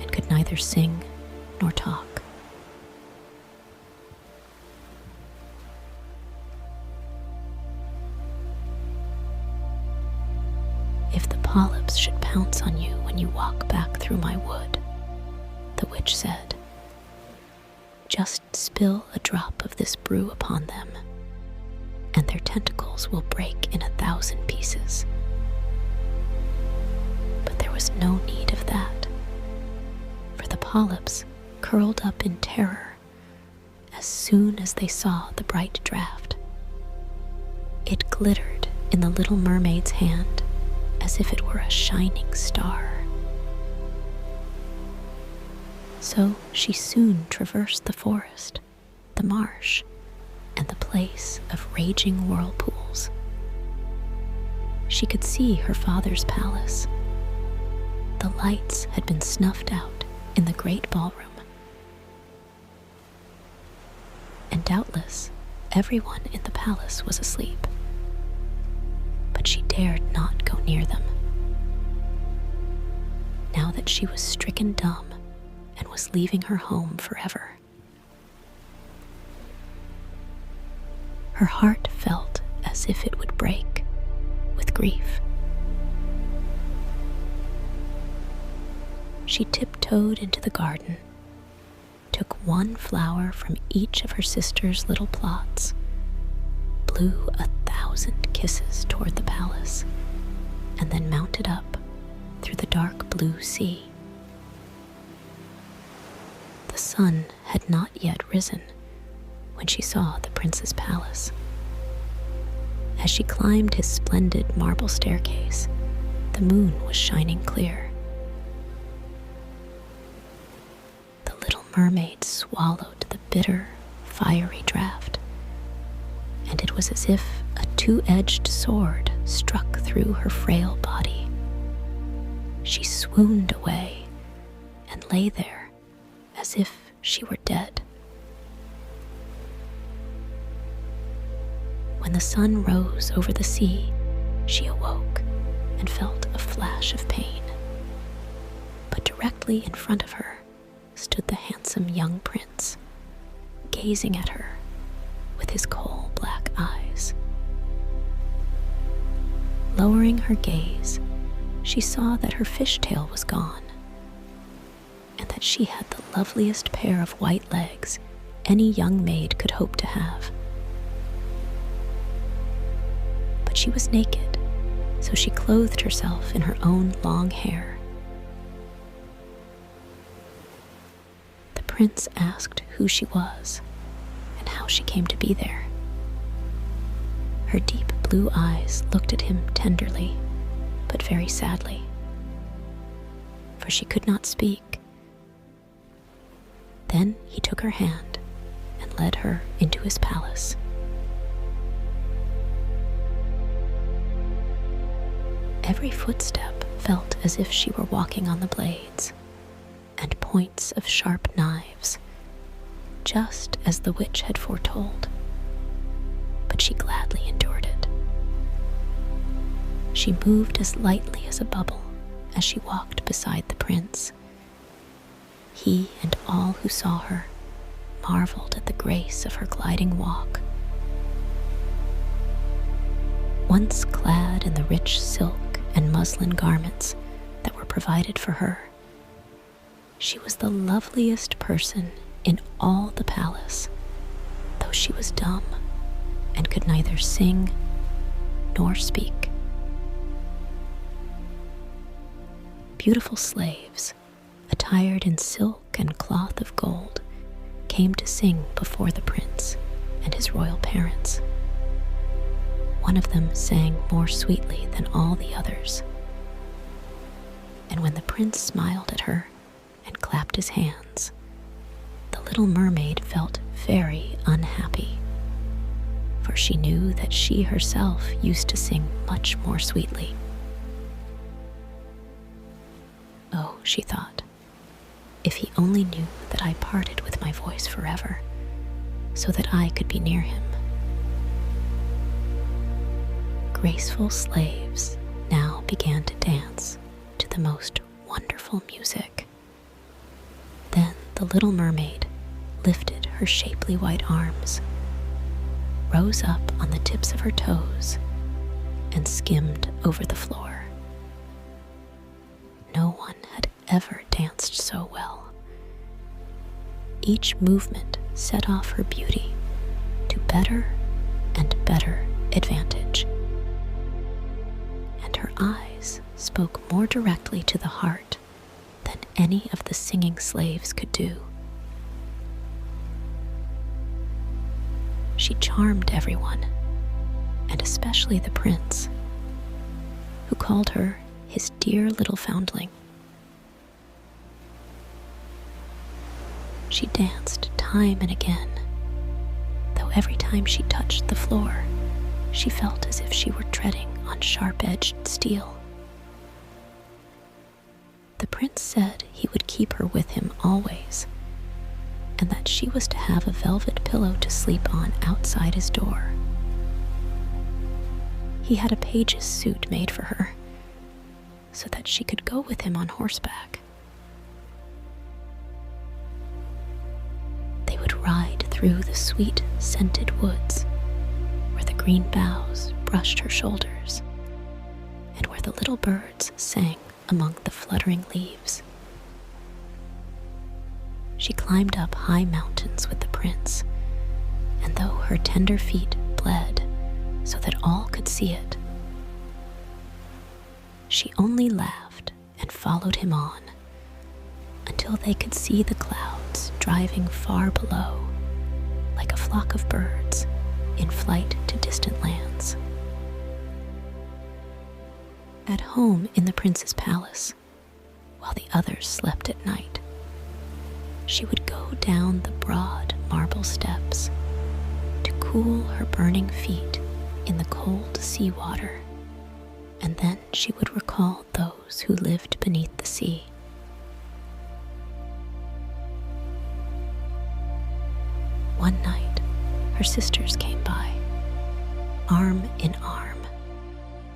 and could neither sing nor talk. "If the polyps should pounce on you when you walk back through my wood," the witch said, "just spill a drop of this brew upon them, and their tentacles will break in 1,000 pieces." But there was no need of that, for the polyps curled up in terror as soon as they saw the bright draught. It glittered in the little mermaid's hand as if it were a shining star. So she soon traversed the forest, the marsh, and the place of raging whirlpools. She could see her father's palace. The lights had been snuffed out in the great ballroom, and doubtless everyone in the palace was asleep. But she dared not go near them, now that she was stricken dumb and was leaving her home forever. Her heart felt as if it would break with grief. She tiptoed into the garden, took one flower from each of her sister's little plots, blew 1,000 kisses toward the palace, and then mounted up through the dark blue sea. The sun had not yet risen when she saw the prince's palace. As she climbed his splendid marble staircase, the moon was shining clear. The little mermaid swallowed the bitter, fiery draught, and it was as if a two-edged sword struck through her frail body. She swooned away and lay there as if she were dead. When the sun rose over the sea, she awoke and felt a flash of pain. But directly in front of her stood the handsome young prince, gazing at her with his coal-black eyes. Lowering her gaze, she saw that her fishtail was gone, and that she had the loveliest pair of white legs any young maid could hope to have. But she was naked, so she clothed herself in her own long hair. The prince asked who she was and how she came to be there. Her deep blue eyes looked at him tenderly, but very sadly, for she could not speak. Then he took her hand and led her into his palace. Every footstep felt as if she were walking on the blades and points of sharp knives, just as the witch had foretold, but she gladly endured it. She moved as lightly as a bubble as she walked beside the prince. He and all who saw her marveled at the grace of her gliding walk. Once clad in the rich silk and muslin garments that were provided for her, she was the loveliest person in all the palace, though she was dumb and could neither sing nor speak. Beautiful slaves, attired in silk and cloth of gold, came to sing before the prince and his royal parents. One of them sang more sweetly than all the others, and when the prince smiled at her and clapped his hands, the little mermaid felt very unhappy, for she knew that she herself used to sing much more sweetly. Oh, she thought, if he only knew that I parted with my voice forever, so that I could be near him. Graceful slaves now began to dance to the most wonderful music. Then the little mermaid lifted her shapely white arms, rose up on the tips of her toes, and skimmed over the floor. No one had ever danced so well. Each movement set off her beauty to better and better advantage, and her eyes spoke more directly to the heart than any of the singing slaves could do. She charmed everyone, and especially the prince, who called her his dear little foundling. She danced time and again, though every time she touched the floor, she felt as if she were treading on sharp-edged steel. The prince said he would keep her with him always, and that she was to have a velvet pillow to sleep on outside his door. He had a page's suit made for her, so that she could go with him on horseback. They would ride through the sweet, scented woods, where the green boughs brushed her shoulders, and where the little birds sang among the fluttering leaves. She climbed up high mountains with the prince, and though her tender feet bled so that all could see it, she only laughed and followed him on until they could see the clouds driving far below, like a flock of birds in flight to distant lands. At home in the prince's palace, while the others slept at night, she would go down the broad marble steps to cool her burning feet in the cold sea water, and then she would recall those who lived beneath the sea. One night, her sisters came by, arm in arm,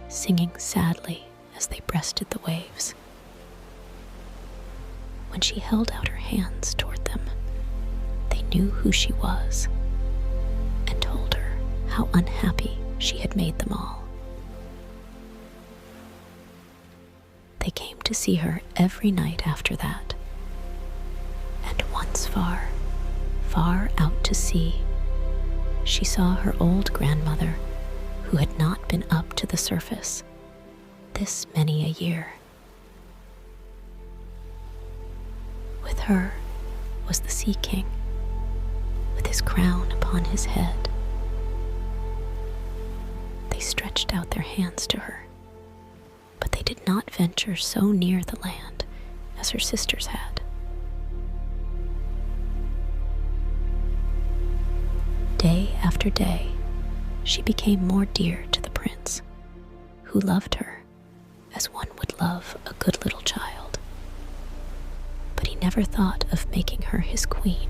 singing sadly as they breasted the waves. When she held out her hands toward them, they knew who she was and told her how unhappy she had made them all. They came to see her every night after that, and once far, far out to sea, she saw her old grandmother, who had not been up to the surface this many a year. With her was the Sea King, with his crown upon his head. They stretched out their hands to her, but they did not venture so near the land as her sisters had. Day after day, she became more dear to the prince, who loved her as one would love a good little child. But he never thought of making her his queen.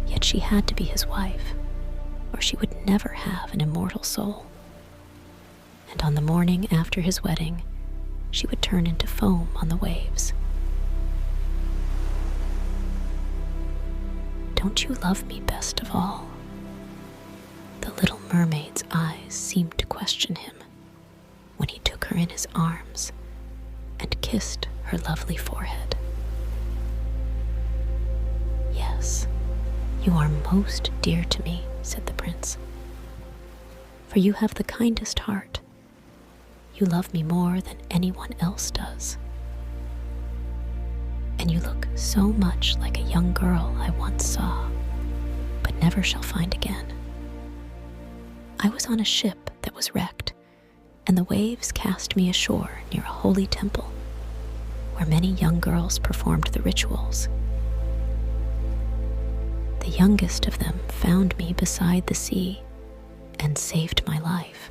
Yet she had to be his wife, or she would never have an immortal soul. and on the morning after his wedding, she would turn into foam on the waves. "Don't you love me best of all?" The little mermaid's eyes seemed to question him when he took her in his arms and kissed her lovely forehead. "Yes, you are most dear to me," said the prince, "for you have the kindest heart. You love me more than anyone else does. And you look so much like a young girl I once saw, but never shall find again. I was on a ship that was wrecked, and the waves cast me ashore near a holy temple where many young girls performed the rituals. The youngest of them found me beside the sea and saved my life.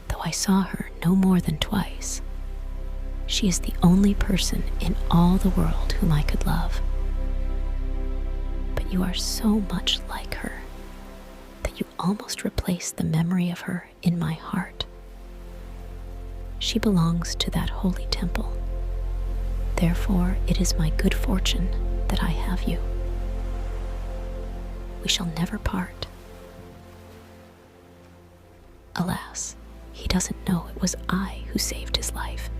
Though I saw her no more than twice, she is the only person in all the world whom I could love. But you are so much like her that you almost replace the memory of her in my heart. She belongs to that holy temple. Therefore, it is my good fortune that I have you. We shall never part." Alas, he doesn't know it was I who saved his life,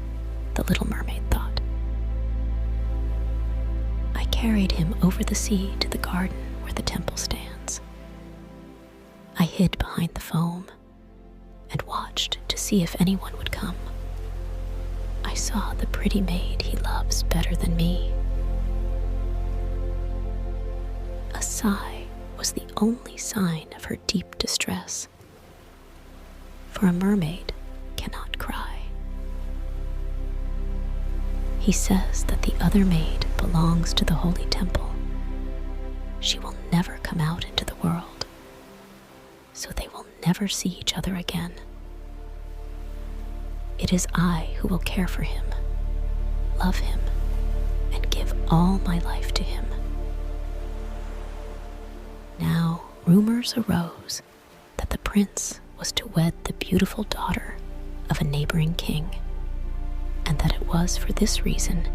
the little mermaid thought. I carried him over the sea to the garden where the temple stands. I hid behind the foam and watched to see if anyone would come. I saw the pretty maid he loves better than me. A sigh was the only sign of her deep distress, for a mermaid cannot cry. He says that the other maid belongs to the holy temple. She will never come out into the world, so they will never see each other again. It is I who will care for him, love him, and give all my life to him. Now, rumors arose that the prince was to wed the beautiful daughter of a neighboring king, and that it was for this reason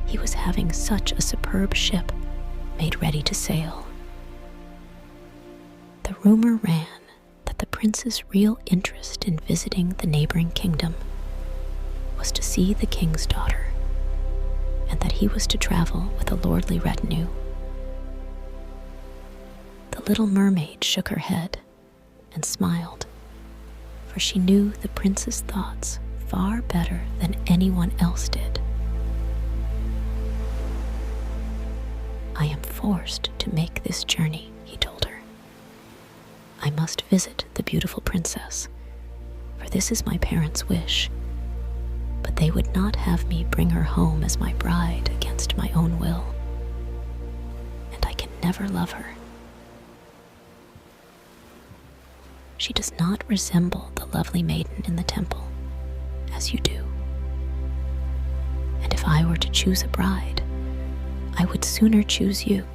he was having such a superb ship made ready to sail. The rumor ran that the prince's real interest in visiting the neighboring kingdom was to see the king's daughter, and that he was to travel with a lordly retinue. The little mermaid shook her head and smiled, for she knew the prince's thoughts far better than anyone else did. "I am forced to make this journey," he told her. "I must visit the beautiful princess, for this is my parents' wish, but they would not have me bring her home as my bride against my own will, and I can never love her. She does not resemble the lovely maiden in the temple, as you do. And if I were to choose a bride, I would sooner choose you,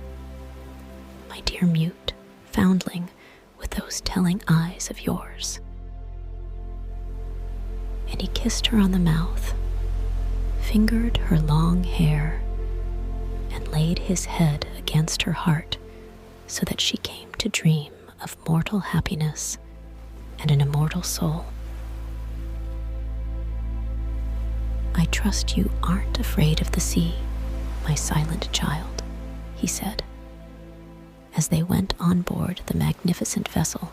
my dear mute foundling with those telling eyes of yours." And he kissed her on the mouth, fingered her long hair, and laid his head against her heart so that she came to dream of mortal happiness and an immortal soul. "I trust you aren't afraid of the sea, my silent child," he said, as they went on board the magnificent vessel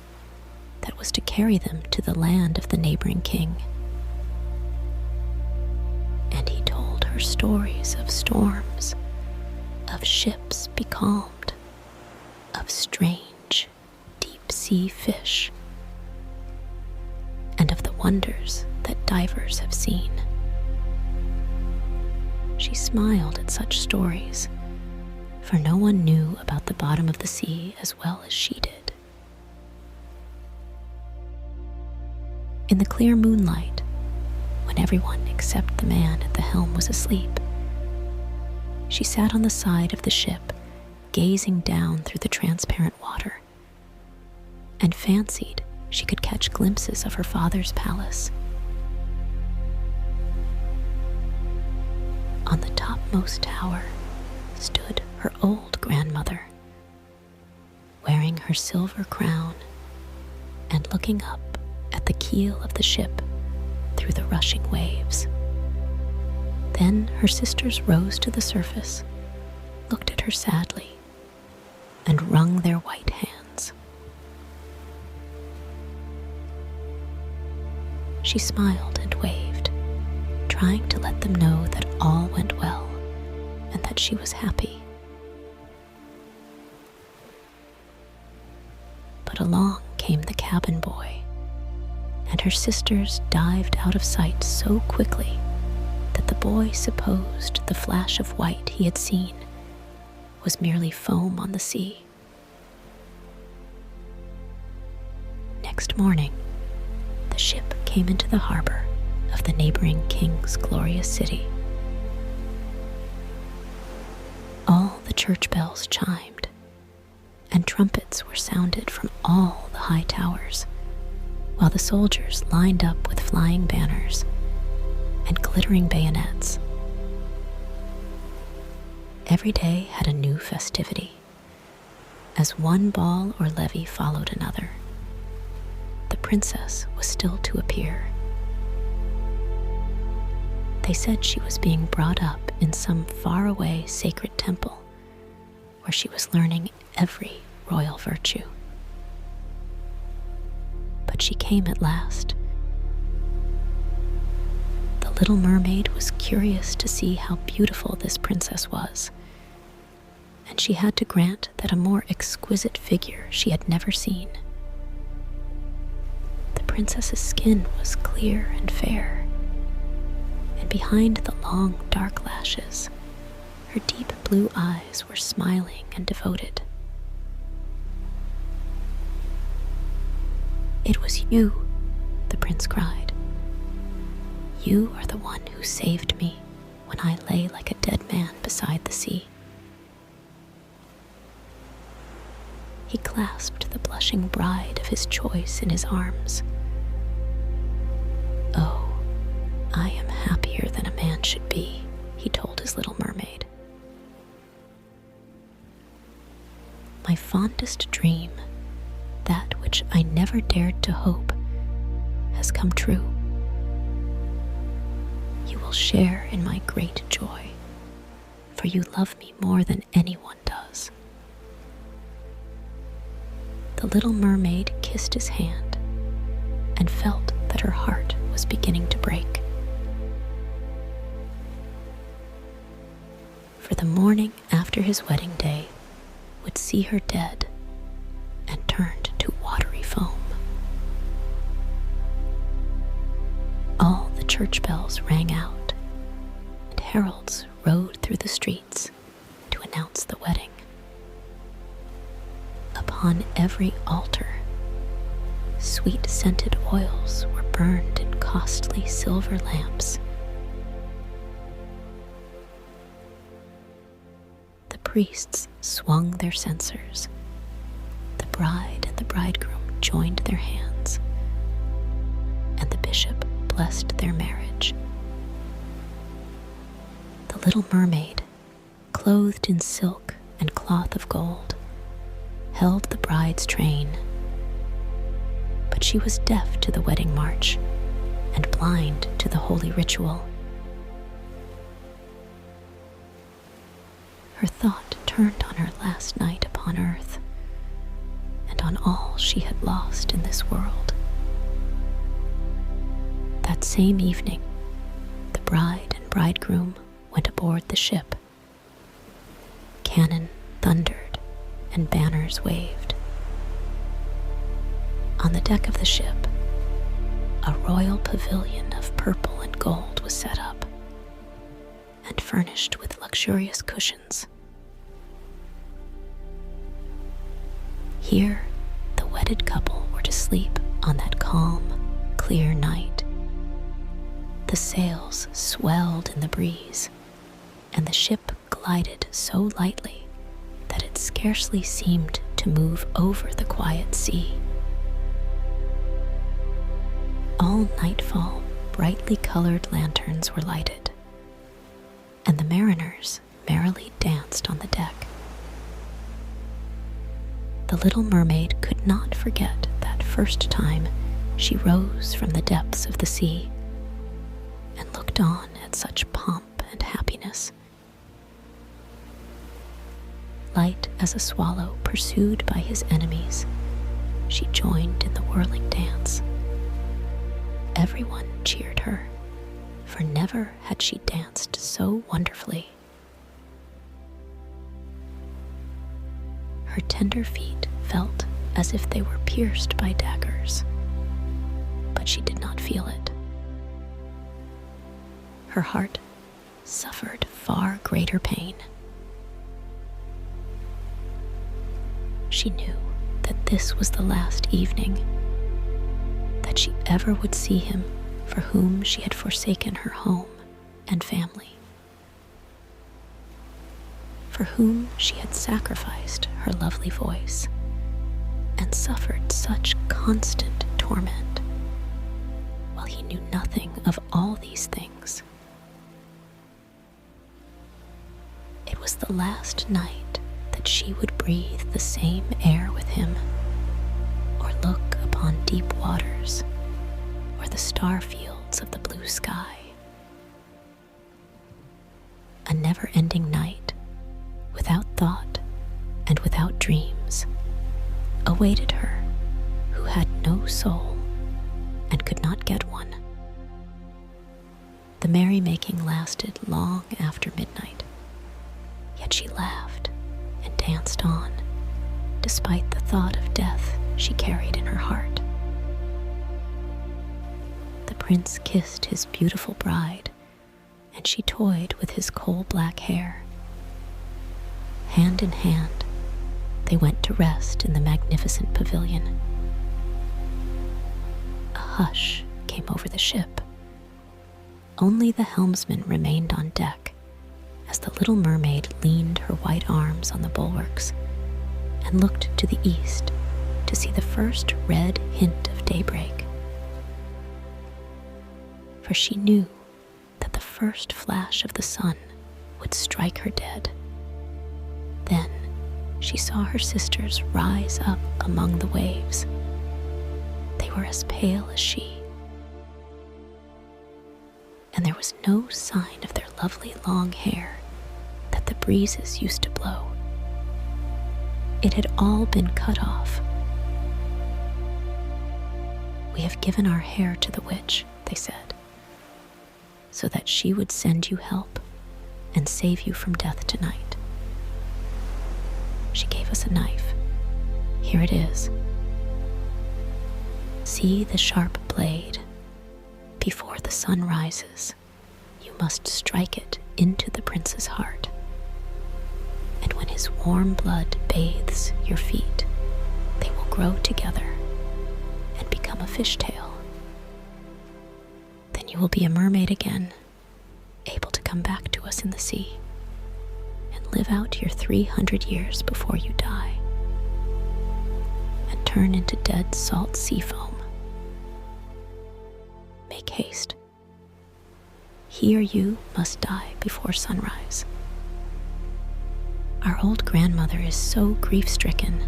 that was to carry them to the land of the neighboring king. And he told her stories of storms, of ships becalmed, of strange, deep-sea fish, and of the wonders that divers have seen. She smiled at such stories, for no one knew about the bottom of the sea as well as she did. In the clear moonlight, when everyone except the man at the helm was asleep, she sat on the side of the ship, gazing down through the transparent water, and fancied she could catch glimpses of her father's palace. On the topmost tower stood her old grandmother, wearing her silver crown and looking up at the keel of the ship through the rushing waves. Then her sisters rose to the surface, looked at her sadly, and wrung their white hands. She smiled and waved, trying to let them know that all went well and that she was happy. But along came the cabin boy, and her sisters dived out of sight so quickly that the boy supposed the flash of white he had seen was merely foam on the sea. Next morning, the ship came into the harbor of the neighboring king's glorious city. All the church bells chimed, and trumpets were sounded from all the high towers, while the soldiers lined up with flying banners and glittering bayonets. Every day had a new festivity, as one ball or levee followed another. The princess was still to appear. They said she was being brought up in some faraway sacred temple where she was learning every royal virtue. But she came at last. The Little Mermaid was curious to see how beautiful this princess was, and she had to grant that a more exquisite figure she had never seen. The princess's skin was clear and fair, and behind the long dark lashes, her deep blue eyes were smiling and devoted. "It was you," the prince cried. "You are the one who saved me when I lay like a dead man beside the sea." He clasped the blushing bride of his choice in his arms. "Oh, I am happier than a man should be," he told his little mermaid. "My fondest dream, that which I never dared to hope, has come true. You will share in my great joy, for you love me more than anyone does." The little mermaid kissed his hand and felt that her heart was beginning to break. For the morning after his wedding day would see her dead and turned to watery foam. All the church bells rang out, and heralds rode through the streets to announce the wedding. Upon every altar, sweet-scented oils were burned in costly silver lamps. The priests swung their censers. The bride and the bridegroom joined their hands, and the bishop blessed their marriage. The little mermaid, clothed in silk and cloth of gold, held the bride's train, but she was deaf to the wedding march and blind to the holy ritual. Her thought turned on her last night upon earth and on all she had lost in this world. That same evening, the bride and bridegroom went aboard the ship. Cannon thundered and banners waved. On the deck of the ship, a royal pavilion of purple and gold was set up and furnished with luxurious cushions. Here, the wedded couple were to sleep on that calm, clear night. The sails swelled in the breeze, and the ship glided so lightly that it scarcely seemed to move over the quiet sea. all nightfall, brightly colored lanterns were lighted, and the mariners merrily danced on the deck. The little mermaid could not forget that first time she rose from the depths of the sea and looked on at such pomp and happiness. Light as a swallow pursued by his enemies, she joined in the whirling dance. Everyone cheered her, for never had she danced so wonderfully. Her tender feet felt as if they were pierced by daggers, but she did not feel it. Her heart suffered far greater pain. She knew that this was the last evening that she ever would see him for whom she had forsaken her home and family, for whom she had sacrificed her lovely voice and suffered such constant torment, while he knew nothing of all these things. It was the last night that she would breathe the same air with him, or look upon deep waters, or the star fields of the blue sky. A never-ending night, without thought and without dreams, awaited her who had no soul and could not get one. The merrymaking lasted long after midnight, yet she laughed and danced on, despite the thought of death she carried in her heart. The prince kissed his beautiful bride, and she toyed with his coal-black hair. Hand in hand, they went to rest in the magnificent pavilion. A hush came over the ship. Only the helmsman remained on deck as the little mermaid leaned her white arms on the bulwarks and looked to the east to see the first red hint of daybreak. For she knew that the first flash of the sun would strike her dead. Then she saw her sisters rise up among the waves. They were as pale as she, and there was no sign of their lovely long hair that the breezes used to blow. It had all been cut off. "We have given our hair to the witch," they said, "so that she would send you help and save you from death tonight. She gave us a knife. Here it is. See the sharp blade. Before the sun rises, you must strike it into the prince's heart. And when his warm blood bathes your feet, they will grow together and become a fishtail. Then you will be a mermaid again, able to come back to us in the sea and live out your 300 years before you die and turn into dead salt sea foam. Make haste. He or you must die before sunrise. Our old grandmother is so grief-stricken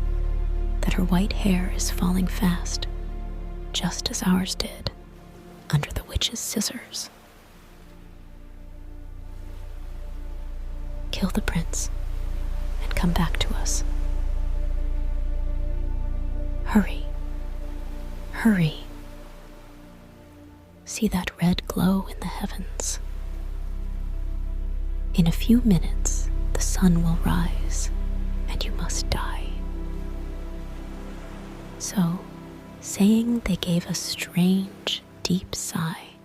that her white hair is falling fast, just as ours did, under the witch's scissors. Kill the prince and come back to us. Hurry, hurry. See that red glow in the heavens. In a few minutes, the sun will rise, and you must die." So, saying, they gave a strange, deep sigh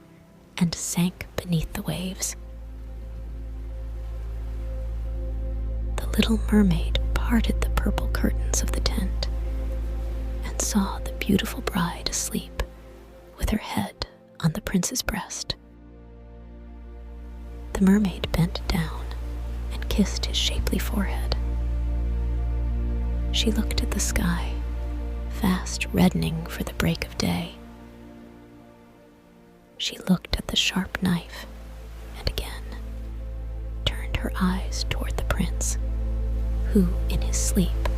and sank beneath the waves. The little mermaid parted the purple curtains of the tent and saw the beautiful bride asleep with her head on the prince's breast. The mermaid bent down and kissed his shapely forehead. She looked at the sky, fast reddening for the break of day, She looked at the sharp knife and again turned her eyes toward the prince, who, in his sleep,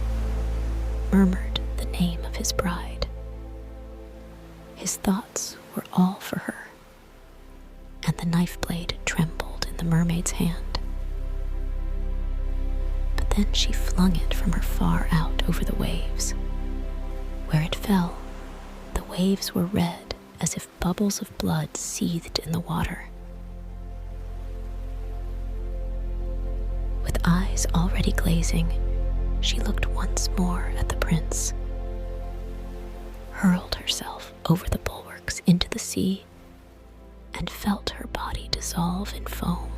murmured the name of his bride. His thoughts were all for her, and the knife blade trembled in the mermaid's hand. But then she flung it from her far out over the waves. Where it fell, the waves were red as if bubbles of blood seethed in the water. With eyes already glazing, she looked once more at the prince, hurled herself over the bulwarks into the sea, and felt her body dissolve in foam.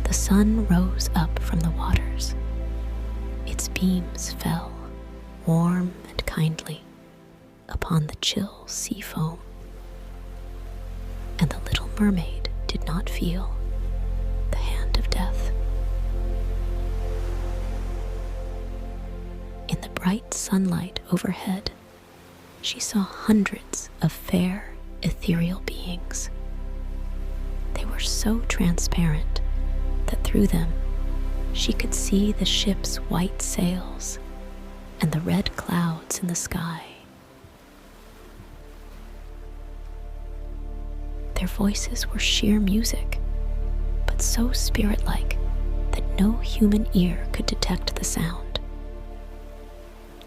The sun rose up from the waters. Its beams fell, warm and kindly, upon the chill sea foam, and the little mermaid did not feel the hand of death. In the bright sunlight overhead, she saw hundreds of fair, ethereal beings. They were so transparent that through them she could see the ship's white sails and the red clouds in the sky. Their voices were sheer music, but so spirit-like that no human ear could detect the sound,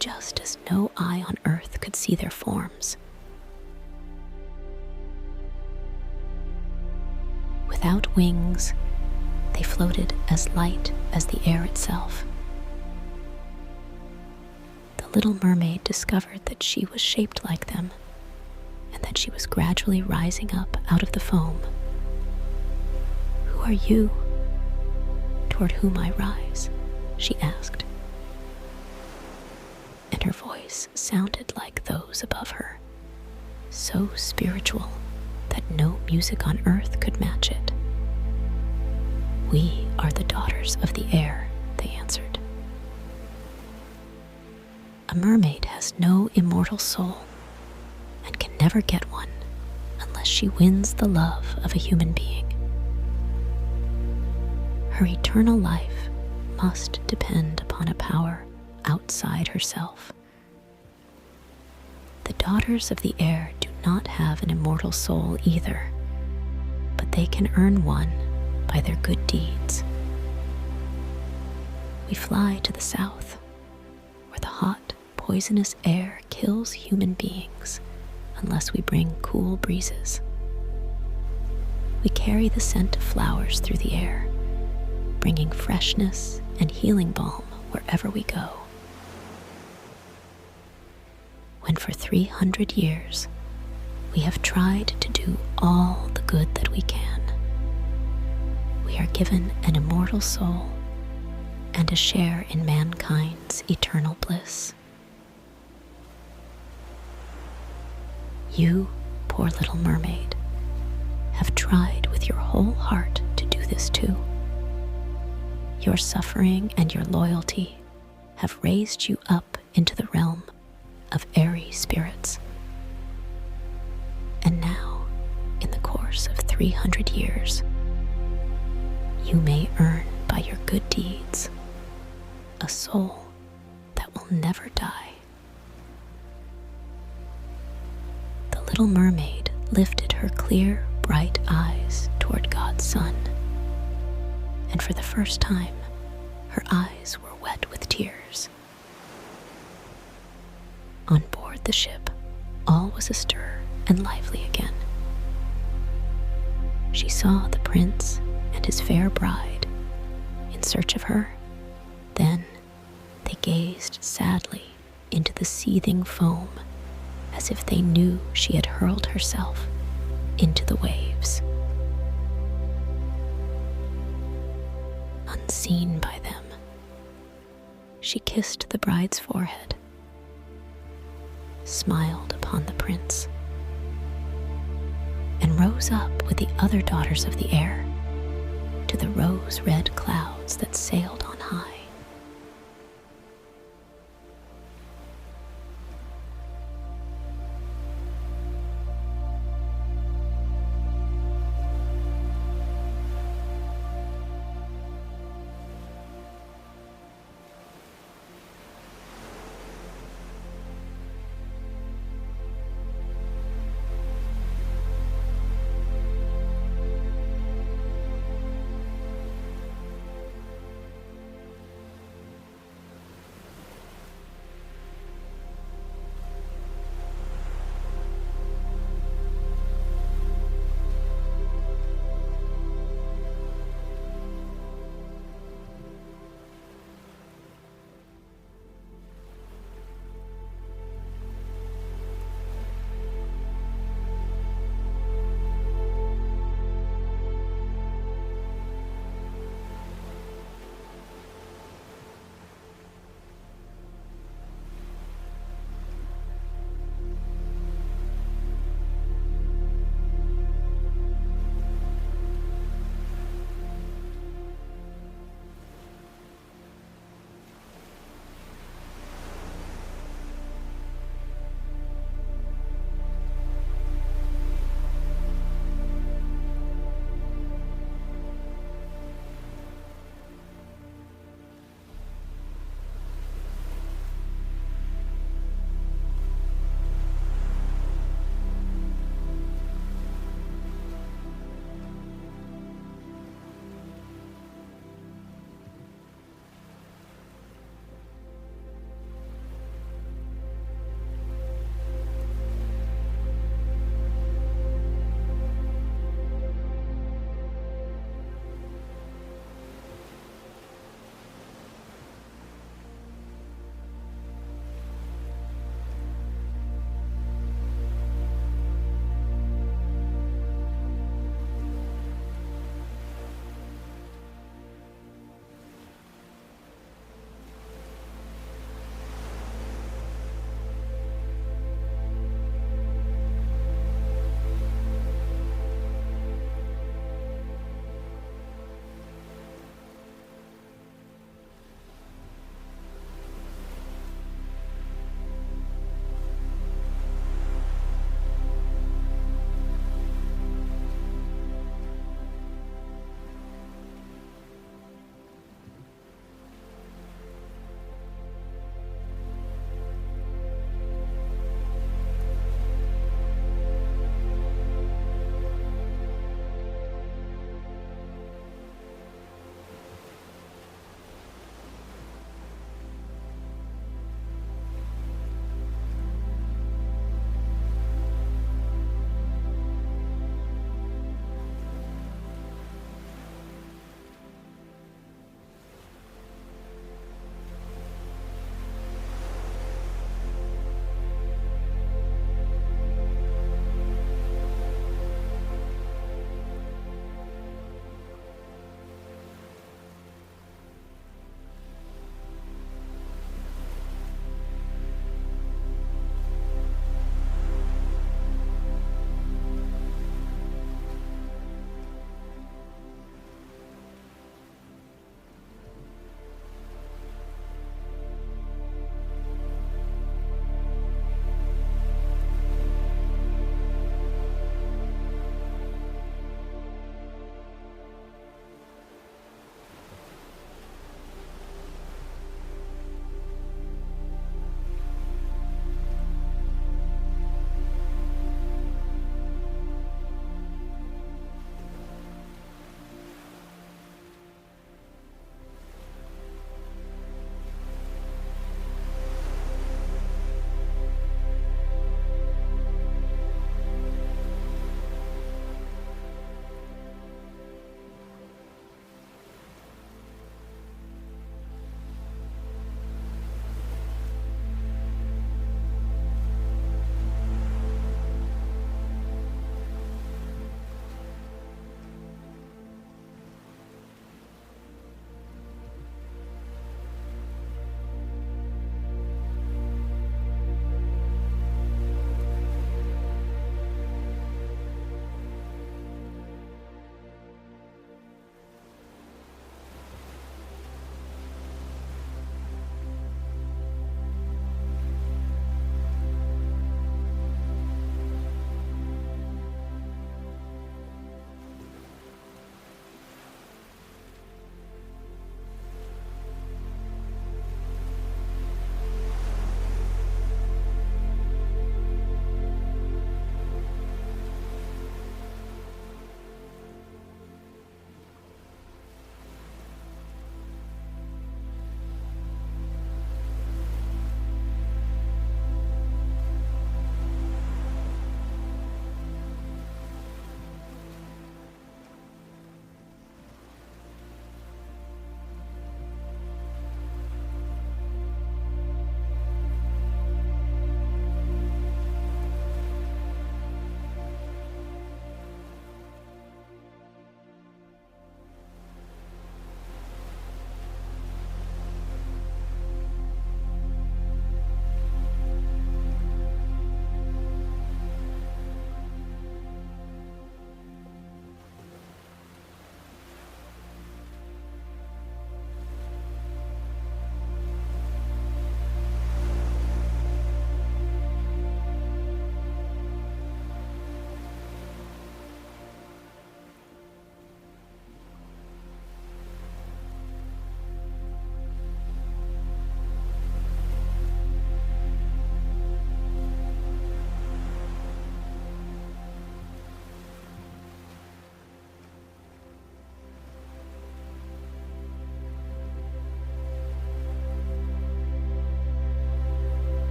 just as no eye on earth could see their forms. Without wings, they floated as light as the air itself. The little mermaid discovered that she was shaped like them, and that she was gradually rising up out of the foam. "Who are you, toward whom I rise?" she asked. And her voice sounded like those above her, so spiritual that no music on earth could match it. "We are the daughters of the air," they answered. A mermaid has no immortal soul and can never get one unless she wins the love of a human being. Her eternal life must depend upon a power outside herself. The daughters of the air do not have an immortal soul either, but they can earn one by their good deeds. We fly to the south, where the hot, poisonous air kills human beings unless we bring cool breezes. We carry the scent of flowers through the air, bringing freshness and healing balm wherever we go. When for 300 years we have tried to do all the good that we can, we are given an immortal soul and a share in mankind's eternal bliss. You, poor little mermaid, have tried with your whole heart to do this too. Your suffering and your loyalty have raised you up into the realm of airy spirits. And now, in the course of 300 years, you may earn by your good deeds a soul that will never die. The little mermaid lifted her clear, bright eyes toward God's sun, and for the first time, her eyes were wet with tears. On board the ship, all was astir and lively again. She saw the prince and his fair bride in search of her. Then they gazed sadly into the seething foam as if they knew she had hurled herself into the waves. Unseen by them, she kissed the bride's forehead, smiled upon the prince, and rose up with the other daughters of the air to the rose-red clouds that sailed on high.